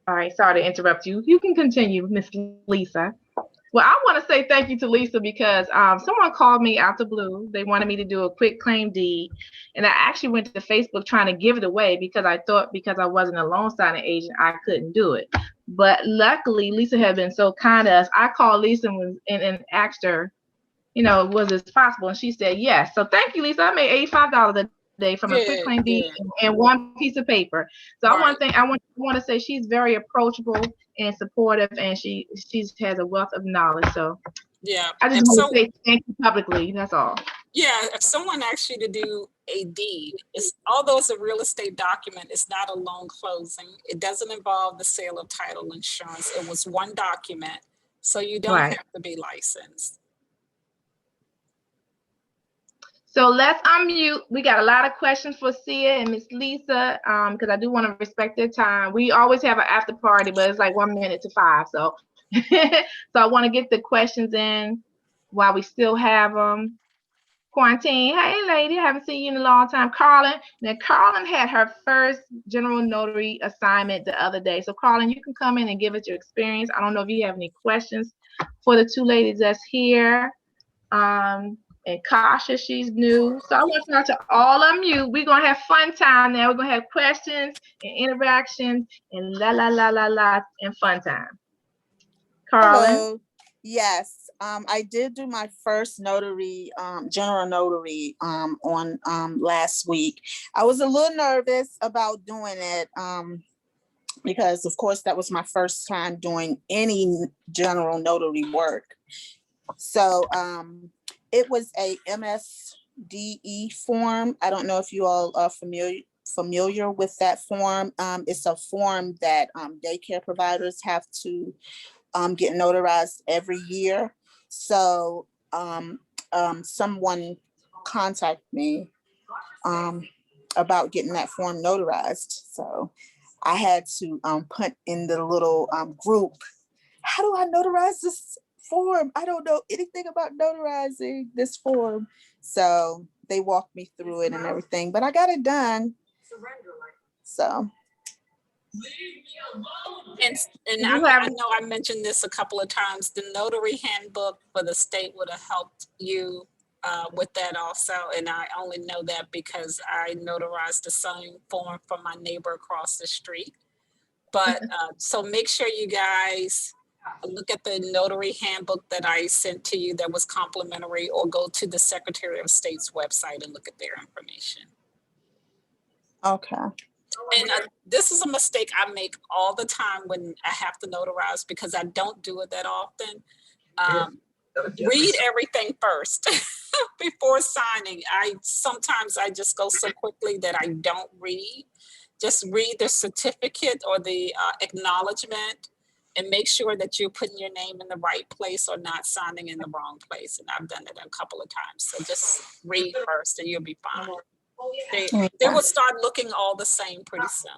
All right, sorry to interrupt you. You can continue, Miss Lisa. Well, I want to say thank you to Lisa, because someone called me out the blue. They wanted me to do a quick claim deed, and I actually went to Facebook trying to give it away, because I thought because I wasn't a loan signing agent, I couldn't do it. But luckily, Lisa had been so kind to us. I called Lisa and asked her, you know, was this possible? And she said yes. So thank you, Lisa. I made $85 a day from a quick claim deed and one piece of paper. So I want to say she's very approachable and supportive, and she has a wealth of knowledge. So yeah, I just want to say thank you publicly. That's all. Yeah, if someone asks you to do a deed, although it's a real estate document, it's not a loan closing. It doesn't involve the sale of title insurance. It was one document, so you don't have to be licensed. So let's unmute. We got a lot of questions for Sia and Miss Lisa, because I do want to respect their time. We always have an after party, but it's like 1 minute to 5. So, so I want to get the questions in while we still have them. Quarantine, hey lady, haven't seen you in a long time. Carlin, now Carlin had her first general notary assignment the other day. So Carlin, you can come in and give us your experience. I don't know if you have any questions for the two ladies that's here. And Kasha, she's new. So I want y'all to all unmute. We're going to have fun time now. We're going to have questions and interactions and la and fun time. Carlin? Hello. Yes, I did do my first notary, general notary on last week. I was a little nervous about doing it because, of course, that was my first time doing any general notary work. So it was a MSDE form. I don't know if you all are familiar with that form. It's a form that daycare providers have to get notarized every year. So someone contacted me about getting that form notarized. So I had to put in the little group, how do I notarize this form? I don't know anything about notarizing this form. So they walked me through it and everything, but I got it done. So. And I know I mentioned this a couple of times. The notary handbook for the state would have helped you with that also. And I only know that because I notarized the same form for my neighbor across the street. But so make sure you guys look at the notary handbook that I sent to you that was complimentary, or go to the Secretary of State's website and look at their information. Okay. And this is a mistake I make all the time when I have to notarize, because I don't do it that often. Read everything first before signing. Sometimes I just go so quickly that I don't read. Just read the certificate or the acknowledgement, and make sure that you're putting your name in the right place or not signing in the wrong place. And I've done it a couple of times. So just read first and you'll be fine. They will start looking all the same pretty soon.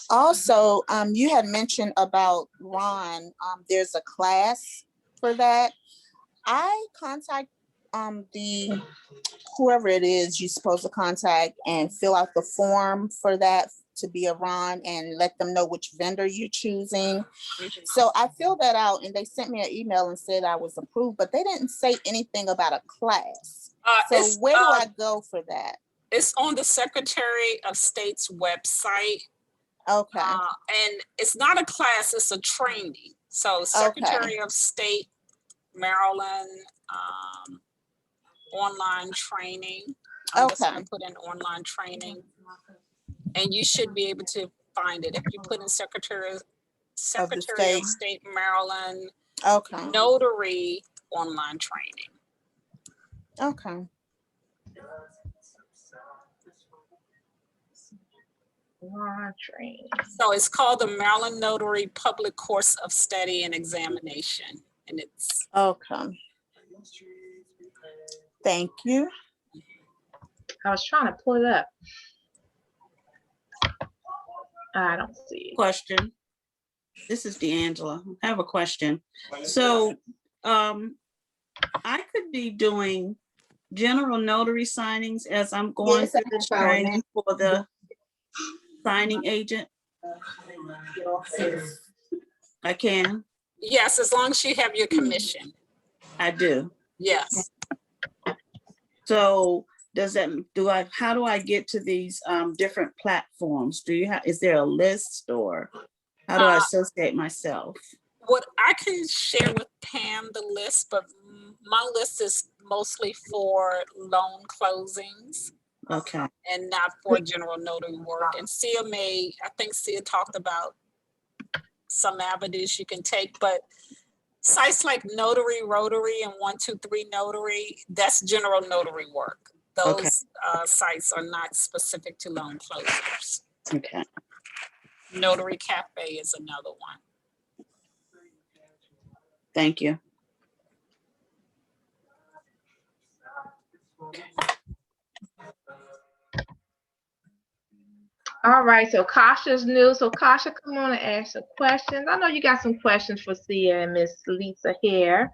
Also, you had mentioned about Ron, there's a class for that. I contact the whoever it is you're supposed to contact and fill out the form for that to be a Ron and let them know which vendor you're choosing. So I filled that out and they sent me an email and said I was approved, but they didn't say anything about a class. So where do I go for that? It's on the Secretary of State's website. Okay. And it's not a class, it's a training. So Secretary of State, Maryland, online training. I'm just gonna put in online training. And you should be able to find it. If you put in Secretary of State, Maryland, notary online training. Okay. So it's called the Maryland Notary Public Course of Study and Examination. And it's Thank you. I was trying to pull it up. I don't see it. Question. This is D'Angela. I have a question. So I could be doing general notary signings as I'm going through the training for the signing agent. I can. Yes, as long as you have your commission. I do. Yes. So how do I get to these different platforms? Is there a list or how do I associate myself? What I can share with Pam the list, but my list is mostly for loan closings. Okay. And not for general notary work. And Sia I think Sia talked about some avenues you can take, but sites like Notary, Rotary, and 123 Notary, that's general notary work. Those sites are not specific to loan closers. Okay. Notary Cafe is another one. Thank you. All right, so Kasha's new. So Kasha, come on and ask some questions. I know you got some questions for Sia and Miss Lisa here.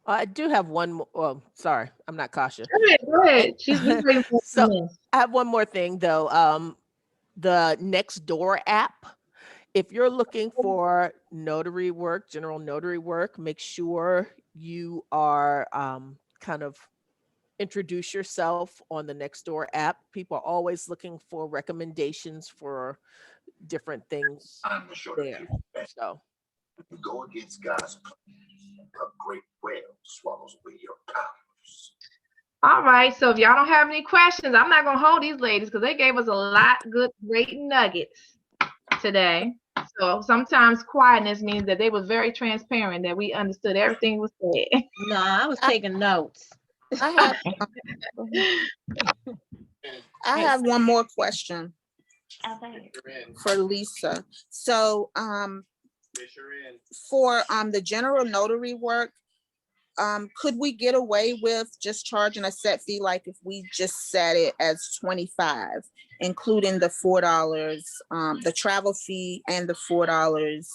I do have one more. Oh, sorry, I'm not Kasha. Go ahead. She's waiting for So I have one more thing though. The Nextdoor app. If you're looking for notary work, general notary work, make sure you are kind of introduce yourself on the Nextdoor app. People are always looking for recommendations for different things there. So go against God's plan. A great whale swallows away your powers. All right, so if y'all don't have any questions, I'm not gonna hold these ladies because they gave us a lot good, great nuggets today. So sometimes quietness means that they were very transparent, that we understood everything was said. No, I was taking notes. I have one more question for Lisa. So for the general notary work, could we get away with just charging a set fee, like if we just set it as $25, including the $4, the travel fee and the $4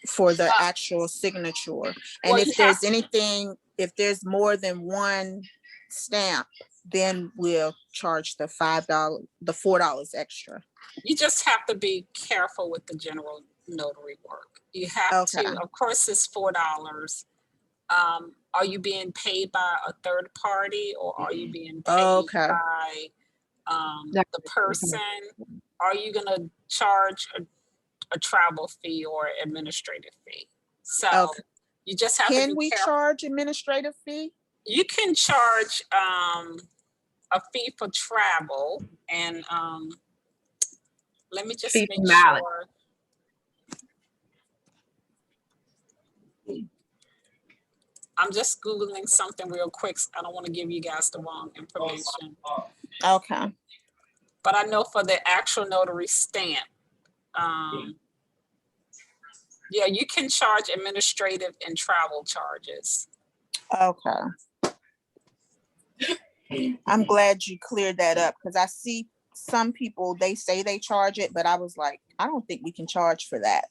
for the actual signature? And if there's anything, if there's more than one stamp, then we'll charge the $4 extra. You just have to be careful with the general notary work. You have to, of course, it's $4. Are you being paid by a third party or are you being paid by the person? Are you gonna charge a travel fee or administrative fee? So you just have to be careful. Can we charge administrative fee? You can charge a fee for travel and let me just make sure. I'm just Googling something real quick. I don't want to give you guys the wrong information. Okay. But I know for the actual notary stamp, yeah, you can charge administrative and travel charges. Okay. I'm glad you cleared that up because I see some people, they say they charge it, but I was like, I don't think we can charge for that.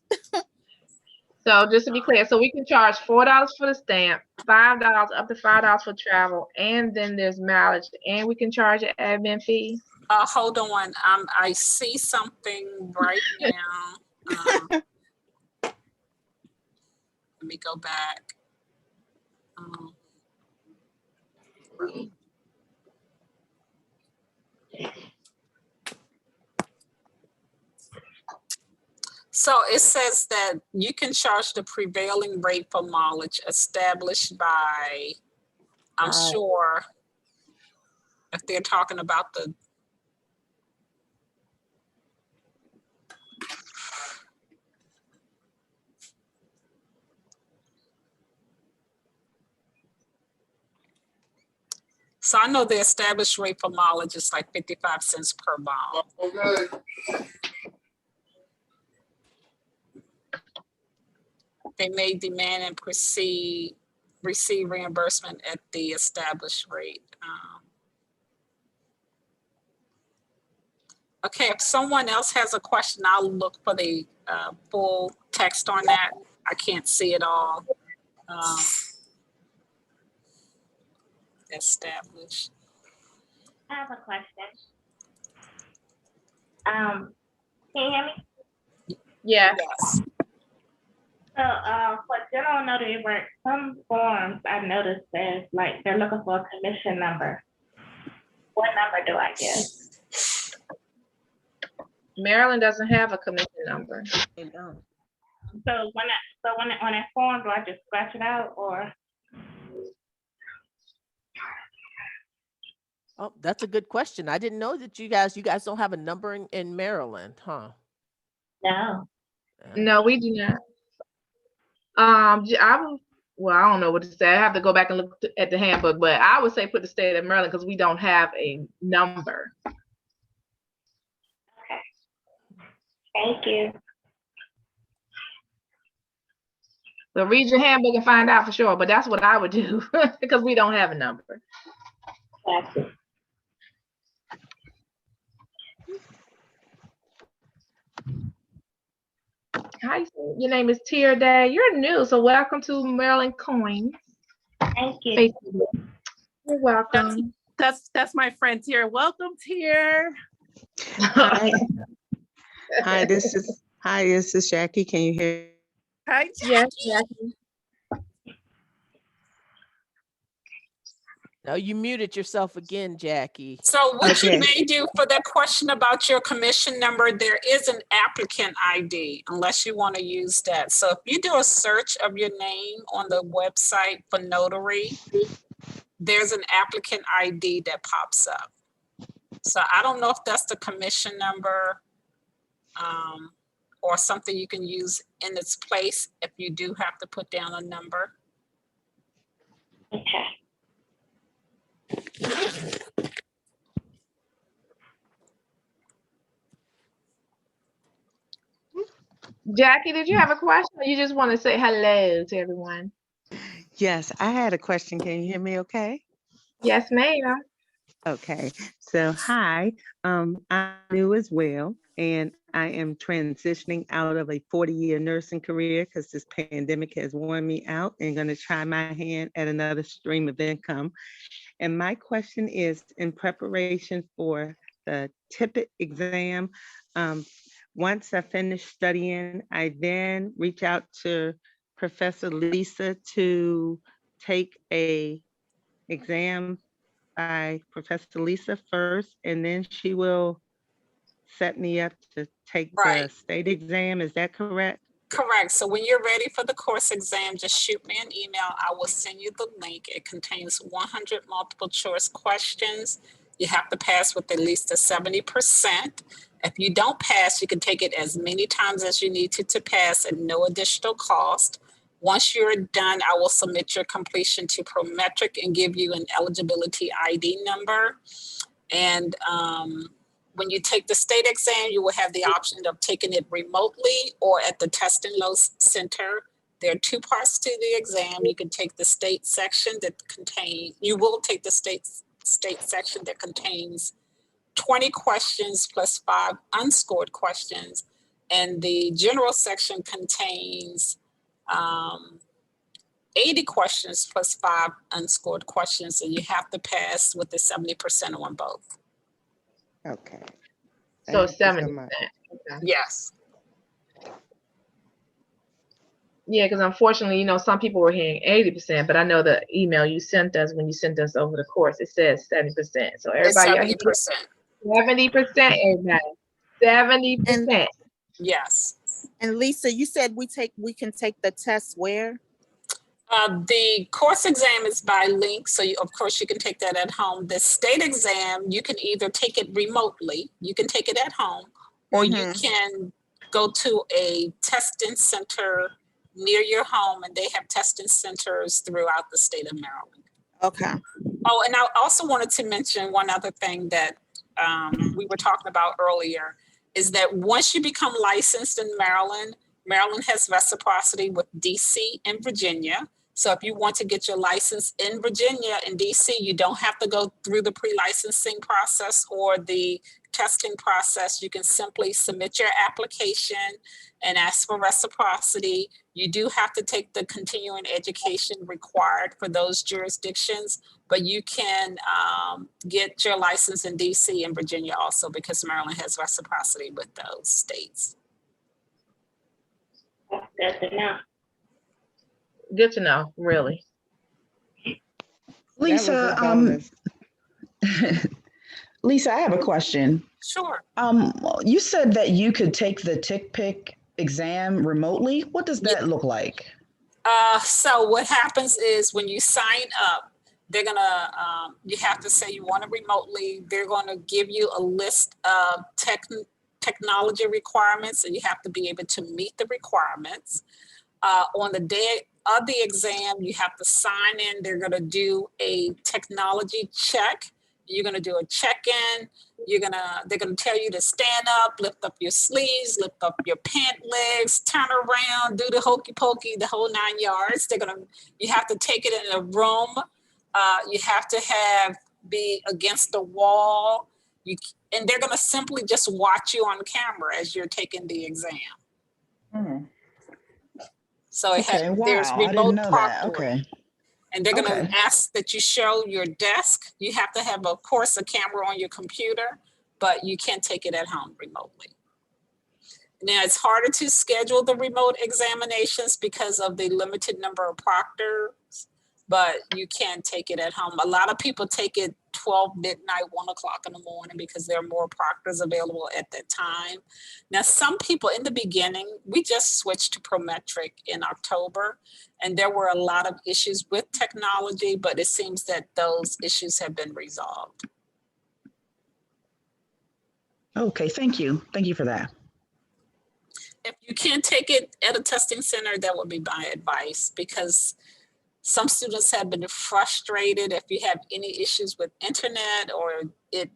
So just to be clear, so we can charge $4 for the stamp, $5 up to $5 for travel, and then there's mileage, and we can charge an admin fee. Hold on, I see something right now. Let me go back. So it says that you can charge the prevailing rate for mileage established by, I'm sure if they're talking about the, so I know the established rate for mileage is like 55 cents per mile. Okay. They may demand and receive reimbursement at the established rate. Okay, if someone else has a question, I'll look for the full text on that. I can't see it all. Established. I have a question. Can you hear me? Yeah. Yes. So, for general notary work, some forms I noticed says like they're looking for a commission number. What number do I give? Maryland doesn't have a commission number. They don't. So when that form, do I just scratch it out or? Oh, that's a good question. I didn't know that you guys don't have a number in Maryland, huh? No. No, we do not. I don't know what to say. I have to go back and look at the handbook, but I would say put the state of Maryland because we don't have a number. Okay. Thank you. So read your handbook and find out for sure, but that's what I would do because we don't have a number. Gotcha. Hi, your name is Tier Day. You're new, so welcome to Maryland Coins. Thank you. Facebook. You're welcome. That's my friend Tier. Welcome, Tier. Hi. Hi, this is Jackie. Can you hear? Hi, Yes, Jackie. No, you muted yourself again, Jackie. So what you Okay. may do for that question about your commission number, there is an applicant ID unless you want to use that. So if you do a search of your name on the website for notary, there's an applicant ID that pops up. So I don't know if that's the commission number or something you can use in its place if you do have to put down a number. Okay. Jackie, did you have a question or you just want to say hello to everyone? Yes, I had a question. Can you hear me okay? Yes, ma'am. Okay, so hi, I'm new as well, and I am transitioning out of a 40-year nursing career because this pandemic has worn me out and going to try my hand at another stream of income. And my question is, in preparation for the TIPIC exam, once I finish studying, I then reach out to Professor Lisa to take a exam by Professor Lisa first, and then she will set me up to take Right. the state exam. Is that correct? Correct. So when you're ready for the course exam, just shoot me an email. I will send you the link. It contains 100 multiple choice questions. You have to pass with at least a 70%. If you don't pass, you can take it as many times as you need to pass at no additional cost. Once you're done, I will submit your completion to Prometric and give you an eligibility ID number. And when you take the state exam, you will have the option of taking it remotely or at the Test and Load Center. There are two parts to the exam. You can take the state section that you will take the state state section that contains 20 questions plus 5 unscored questions. And the general section contains 80 questions plus 5 unscored questions, and you have to pass with the 70% on both. Okay. So Thank you so 70%. much. Okay. Yes. Yeah, because unfortunately, you know, some people were hearing 80%, but I know the email you sent us when you sent us over the course, it says 70%. So It's everybody, 70%. 70%, everybody, 70%. Yes. And Lisa, you said we can take the test where? The course exam is by link, so of course you can take that at home. The state exam, you can either take it remotely, you can take it at home, or you can go to a testing center near your home, and they have testing centers throughout the state of Maryland. Okay. Oh, and I also wanted to mention one other thing that we were talking about earlier, is that once you become licensed in Maryland, Maryland has reciprocity with DC and Virginia. So if you want to get your license in Virginia and DC, you don't have to go through the pre-licensing process or the testing process. You can simply submit your application and ask for reciprocity. You do have to take the continuing education required for those jurisdictions, but you can get your license in DC and Virginia also, because Maryland has reciprocity with those states. That's good to know. Good to know, really. Lisa, Lisa, I have a question. Sure. You said that you could take the TIPIC exam remotely. What does that look like? So what happens is when you sign up, they're gonna, you have to say you want it remotely. They're gonna give you a list of technology requirements, and you have to be able to meet the requirements. On the day of the exam, you have to sign in. They're gonna do a technology check. You're gonna do a check-in. They're gonna tell you to stand up, lift up your sleeves, lift up your pant legs, turn around, do the hokey pokey, the whole 9 yards. You have to take it in a room. You have to be against the wall. And they're gonna simply just watch you on camera as you're taking the exam. So there's remote proctoring. Okay. And they're going to ask that you show your desk. You have to have, of course, a camera on your computer, but you can't take it at home remotely. Now, it's harder to schedule the remote examinations because of the limited number of proctors, but you can take it at home. A lot of people take it 12 midnight, 1 o'clock in the morning because there are more proctors available at that time. Now, some people in the beginning, we just switched to Prometric in October, and there were a lot of issues with technology, but it seems that those issues have been resolved. Okay, thank you. Thank you for that. If you can't take it at a testing center, that would be my advice, because some students have been frustrated if you have any issues with internet or if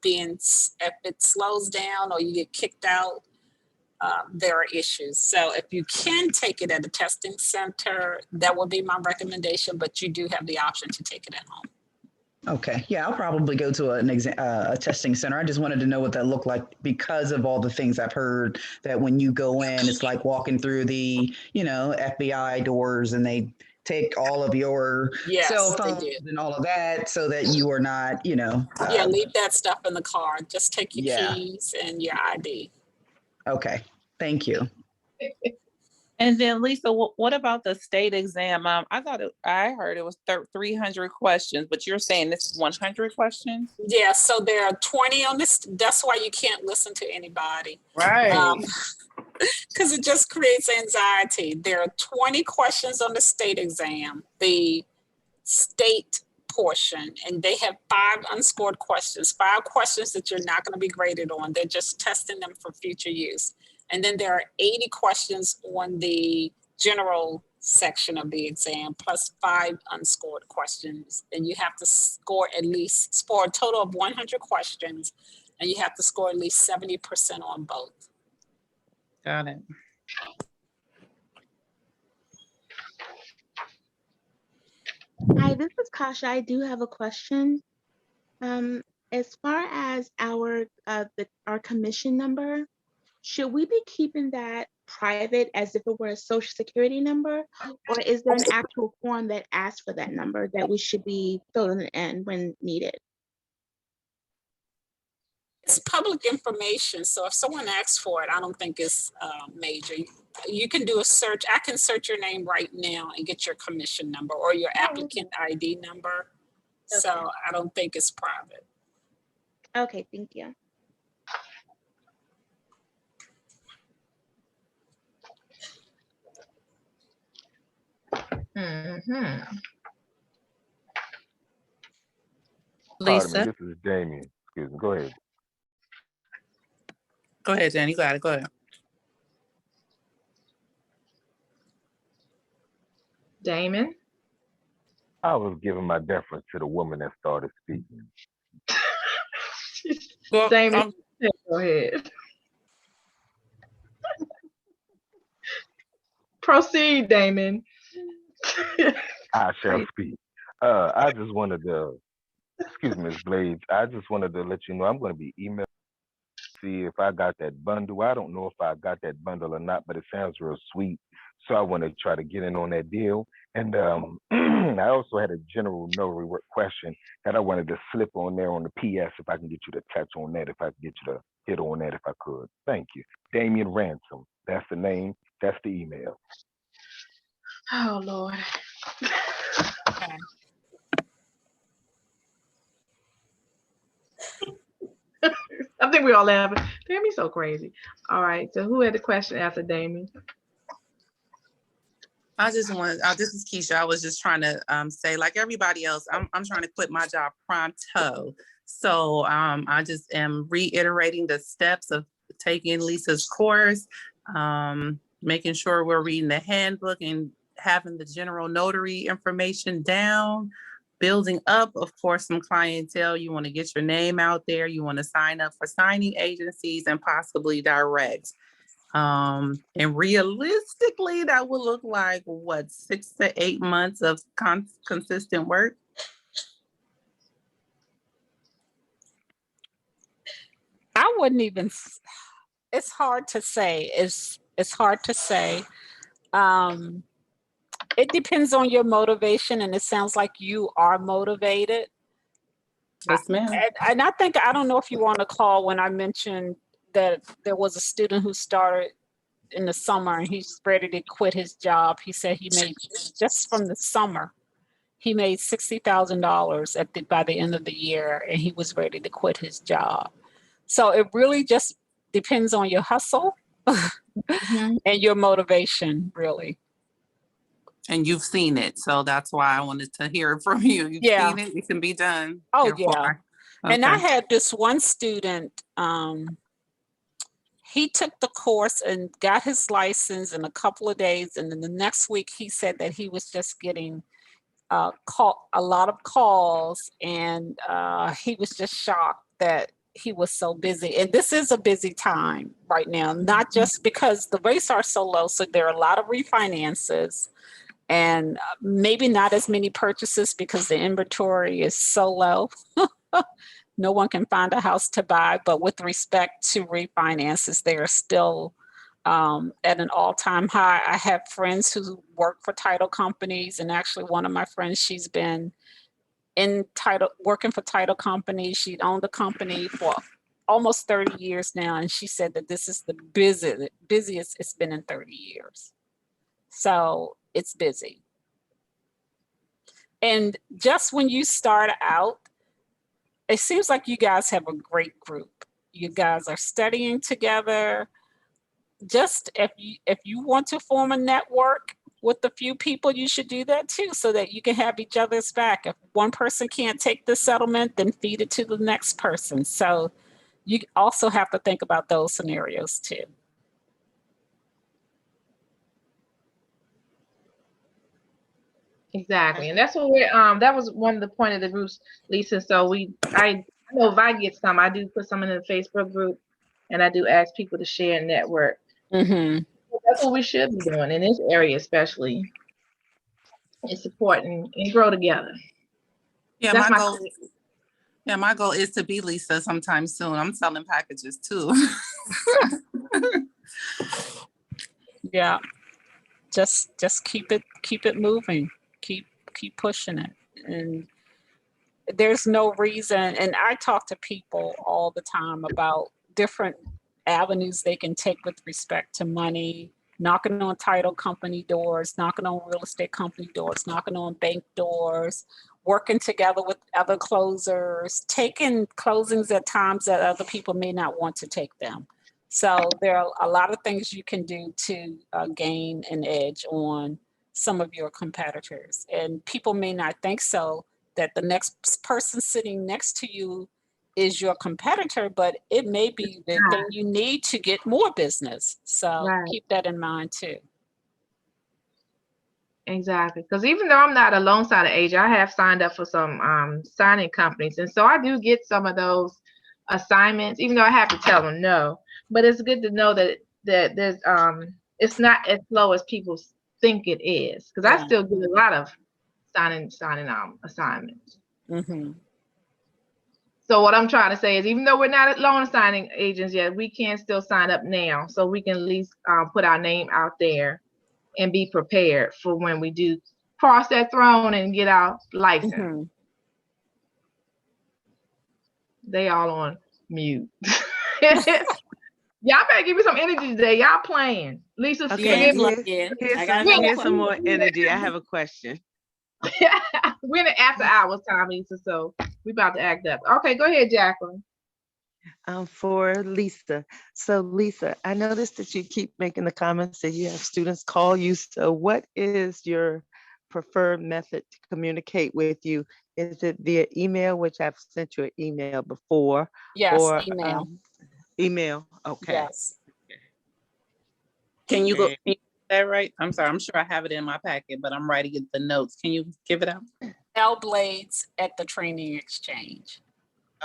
it slows down or you get kicked out, there are issues. So if you can take it at a testing center, that would be my recommendation, but you do have the option to take it at home. Okay, yeah, I'll probably go to a testing center. I just wanted to know what that looked like because of all the things I've heard that when you go in, it's like walking through the, FBI doors, and they take all of your cell phones and all of that so that you are not, leave that stuff in the car. Just take your keys and your ID. Okay, thank you. And then Lisa, what about the state exam? I heard it was 300 questions, but you're saying this is 100 questions? Yeah, so there are 20 on this. That's why you can't listen to anybody. Right. Because it just creates anxiety. There are 20 questions on the state exam, the state portion, and they have 5 unscored questions, 5 questions that you're not going to be graded on. They're just testing them for future use. And then there are 80 questions on the general section of the exam, plus 5 unscored questions. And you have to score a total of 100 questions, and you have to score at least 70% on both. Got it. Hi, this is Kasha. I do have a question. As far as our commission number, should we be keeping that private as if it were a social security number? Or is there an actual form that asks for that number that we should be filling in when needed? It's public information, so if someone asks for it, I don't think it's major. You can do a search. I can search your name right now and get your commission number or your applicant ID number. So I don't think it's private. Okay, thank you. Pardon me, Lisa, this is Damien. Excuse me. Go ahead. go ahead, Jen. You got it. Go ahead. Damon. I was giving my deference to the woman that started speaking. Well, Damon, go ahead. Proceed, Damon. I shall speak. I just wanted to, excuse me, Ms. Blades. I just wanted to let you know I'm going to be emailing see if I got that bundle. I don't know if I got that bundle or not, but it sounds real sweet. So I want to try to get in on that deal. And I also had a general notary work question that I wanted to slip on there on the PS if I can get you to touch on that, if I can get you to hit on that if I could. Thank you. Damien Ransom. That's the name. That's the email. Oh, Lord. Okay. I think we all laughing. Damn, he's so crazy. All right. So who had the question after Damien? I just want. This is Keisha. I was just trying to say, like everybody else, I'm trying to quit my job pronto. So I just am reiterating the steps of taking Lisa's course, making sure we're reading the handbook and having the general notary information down, building up, of course, some clientele. You want to get your name out there. You want to sign up for signing agencies and possibly direct. And realistically, that would look like what, 6 to 8 months of consistent work. I wouldn't even. It's hard to say. It's hard to say. It depends on your motivation, and it sounds like you are motivated. Yes, ma'am. And I think, I don't know if you want to call when I mentioned that there was a student who started in the summer and he's ready to quit his job. He said he made, just from the summer, he made $60,000 by the end of the year, and he was ready to quit his job. So it really just depends on your hustle and your motivation, really. And you've seen it, so that's why I wanted to hear it from you. You've seen it, it can be done. Oh, Therefore, yeah. okay. And I had this one student, he took the course and got his license in a couple of days. And then the next week he said that he was just getting a lot of calls, and he was just shocked that he was so busy. And this is a busy time right now, not just because the rates are so low. So there are a lot of refinances and maybe not as many purchases because the inventory is so low. No one can find a house to buy, but with respect to refinances, they are still at an all-time high. I have friends who work for title companies, and actually one of my friends, she's been working for title companies. She'd owned a company for almost 30 years now, and she said that this is the busiest it's been in 30 years. So it's busy. And just when you start out, it seems like you guys have a great group. You guys are studying together. Just if you want to form a network with a few people, you should do that too, so that you can have each other's back. If one person can't take the settlement, then feed it to the next person. So you also have to think about those scenarios too. Exactly. And that's what we're that was one of the point of the groups, Lisa. So I know if I get some, I do put some in the Facebook group, and I do ask people to share and network. Mm-hmm. That's what we should be doing in this area, especially, and supporting and grow together. Yeah, That's my goal. Yeah, my goal is to be Lisa sometime soon. I'm selling packages too. Yeah, just keep it moving. Keep pushing it. And there's no reason, and I talk to people all the time about different avenues they can take with respect to money, knocking on title company doors, knocking on real estate company doors, knocking on bank doors, working together with other closers, taking closings at times that other people may not want to take them. So there are a lot of things you can do to gain an edge on some of your competitors. And people may not think so, that the next person sitting next to you is your competitor, but it may be the thing you need to get more business. So Right. keep that in mind too. Exactly. Because even though I'm not a loan signing agent, I have signed up for some signing companies. And so I do get some of those assignments, even though I have to tell them no. But it's good to know that there's it's not as slow as people think it is. Because I still get a lot of signing assignments. Mm-hmm. So what I'm trying to say is, even though we're not loan signing agents yet, we can still sign up now, so we can at least put our name out there and be prepared for when we do cross that throne and get our license. Mm-hmm. They all on mute. Y'all better give me some energy today. Y'all playing. Lisa, Okay, forgive me. here's some more energy. I have a question. We're in the after hours time, Lisa, so we about to act up. Okay, go ahead, Jacqueline. For Lisa. So Lisa, I noticed that you keep making the comments that you have students call you. So what is your preferred method to communicate with you? Is it via email, which I've sent you an email before? Yes, or email. Email, okay. Yes. Can you go that right? I'm sorry, I'm sure I have it in my packet, but I'm writing the notes. Can you give it out? Blades at the Training Exchange.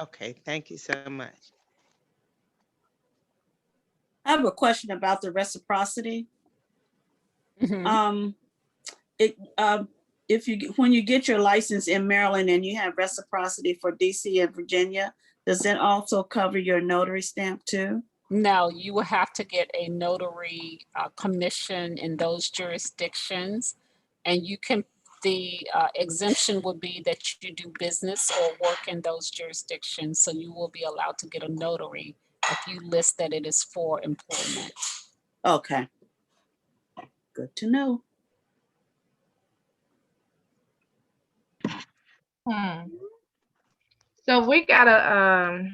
Okay, thank you so much. I have a question about the reciprocity. Mm-hmm. When you get your license in Maryland and you have reciprocity for DC and Virginia, does that also cover your notary stamp too? No, you will have to get a notary commission in those jurisdictions, and the exemption would be that you do business or work in those jurisdictions. So you will be allowed to get a notary if you list that it is for employment. Okay. Good to know. So if we got a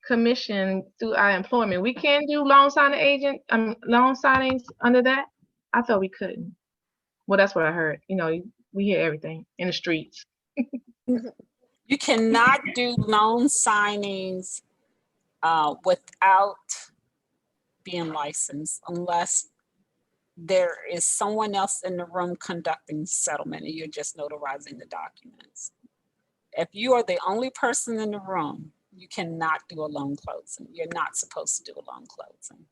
commission through our employment, we can do loan signing loan signings under that? I thought we couldn't. Well, that's what I heard. You know, we hear everything in the streets. You cannot do loan signings without being licensed unless there is someone else in the room conducting settlement and you're just notarizing the documents. If you are the only person in the room, you cannot do a loan closing. You're not supposed to do a loan closing.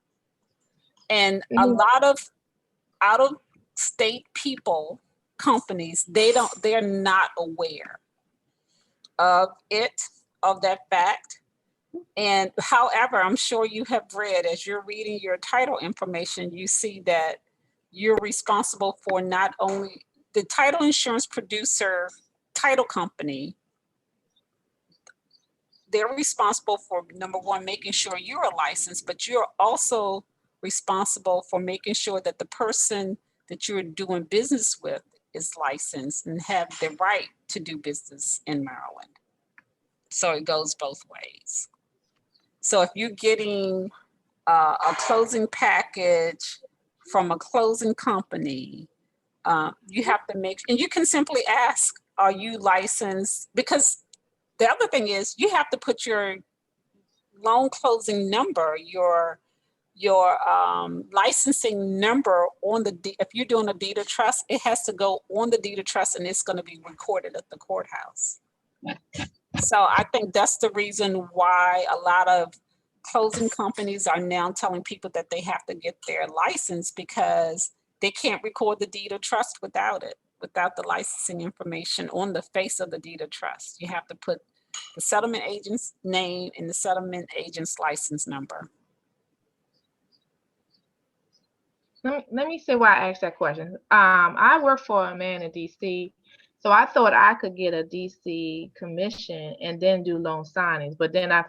And a lot of out-of-state people, companies, they're not aware of that fact. And however, I'm sure you have read, as you're reading your title information, you see that you're responsible for not only the title insurance producer title company. They're responsible for, number one, making sure you're a license, but you're also responsible for making sure that the person that you're doing business with is licensed and have the right to do business in Maryland. So it goes both ways. So if you're getting a closing package from a closing company, you have to and you can simply ask, are you licensed? Because the other thing is you have to put your loan closing number, your licensing number on if you're doing a deed of trust, it has to go on the deed of trust and it's going to be recorded at the courthouse. So I think that's the reason why a lot of closing companies are now telling people that they have to get their license, because they can't record the deed of trust without the licensing information on the face of the deed of trust. You have to put the settlement agent's name, and the settlement agent's license number. Let me say why I asked that question. I work for a man in DC, so I thought I could get a DC commission and then do loan signings, but then I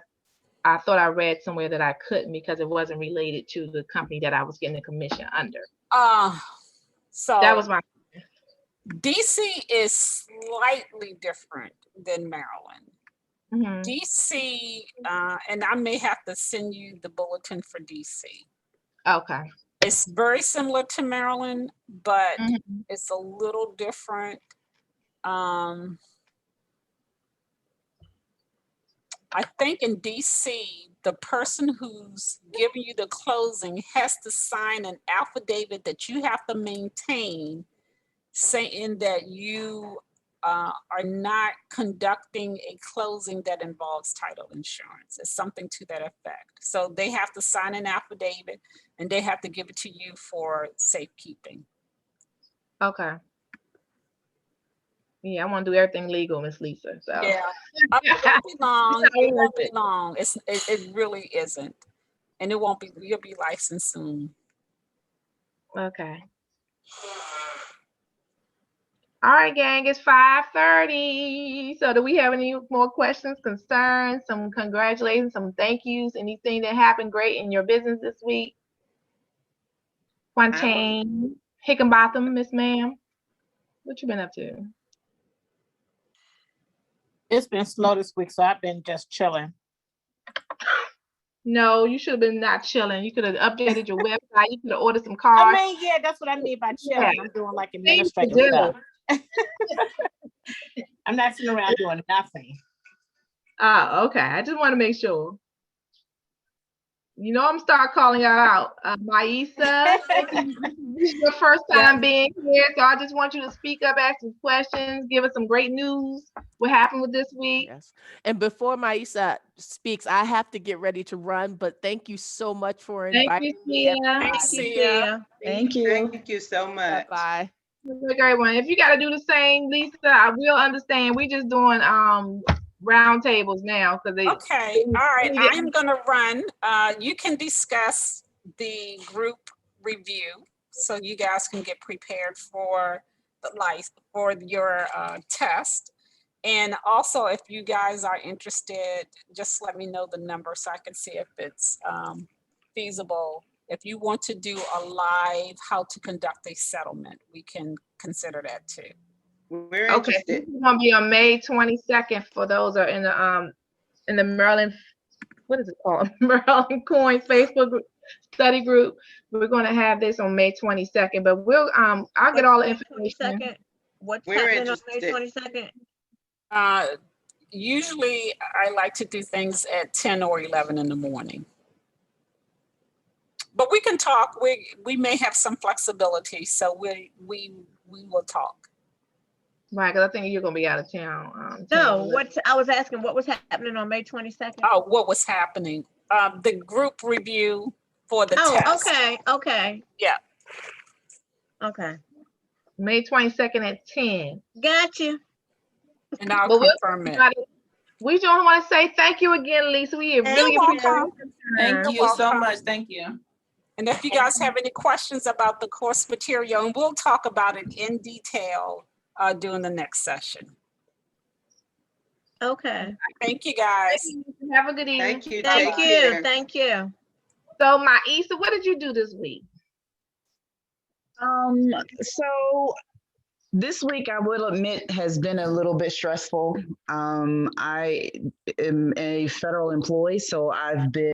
thought I read somewhere that I couldn't because it wasn't related to the company that I was getting a commission under. So that was my. DC is slightly different than Maryland. Mm-hmm. DC, and I may have to send you the bulletin for DC. Okay. It's very similar to Maryland, but it's a little different. I think in DC, the person who's giving you the closing has to sign an affidavit that you have to maintain, saying that you are not conducting a closing that involves title insurance. It's something to that effect. So they have to sign an affidavit and they have to give it to you for safekeeping. Okay. Yeah, I want to do everything legal, Miss Lisa. So yeah, it won't be long. It won't be long. It really isn't, and it won't be. You'll be licensed soon. Okay. All right, gang, it's 5:30. So do we have any more questions, concerns, some congratulations, some thank yous, anything that happened great in your business this week? Quantane, Hickenbotham, Miss Ma'am, what you been up to? It's been slow this week, so I've been just chilling. No, you should have been not chilling. You could have updated your website. You could have ordered some cars. I mean, yeah, that's what I mean by chilling. Yeah. I'm doing like administrative stuff. I'm not sitting around doing nothing. Oh, okay. I just want to make sure. You know, I'm start calling y'all out. Maisa, this is your first time being here, so I just want you to speak up, ask some questions, give us some great news. What happened with this week? Yes. And before Maisa speaks, I have to get ready to run, but thank you so much for inviting me. Thanks, Sia. Thank you. Thank you so much. Bye. A great one. If you got to do the same, Lisa, I will understand. We just doing round tables now because they. Okay. All right. I'm gonna run. You can discuss the group review, so you guys can get prepared for your test. And also, if you guys are interested, just let me know the number so I can see if it's feasible. If you want to do a live how to conduct a settlement, we can consider that too. We're okay. interested. It's gonna be on May 22nd for those who are in the Maryland, what is it called? Maryland C.O.I.N Facebook study group. We're gonna have this on May 22nd, but we'll I'll get all the information. What's We're happening on May interested. 22nd? Usually I like to do things at 10 or 11 in the morning. But we can talk. We may have some flexibility, so we will talk. Right, because I think you're gonna be out of town. No, I was asking what was happening on May 22nd. Oh, what was happening? The group review for the test. Okay. Yeah. Okay. May 22nd at 10. Gotcha. And I'll confirm it. We just want to say thank you again, Lisa. We really appreciate it. Thank you so much. Thank you. And if you guys have any questions about the course material, and we'll talk about it in detail during the next session. Okay. Thank you, guys. Have a good evening. Thank you. Thank you. Thank you. So, Maisa, what did you do this week? So this week, I will admit, has been a little bit stressful. I am a federal employee, so I've been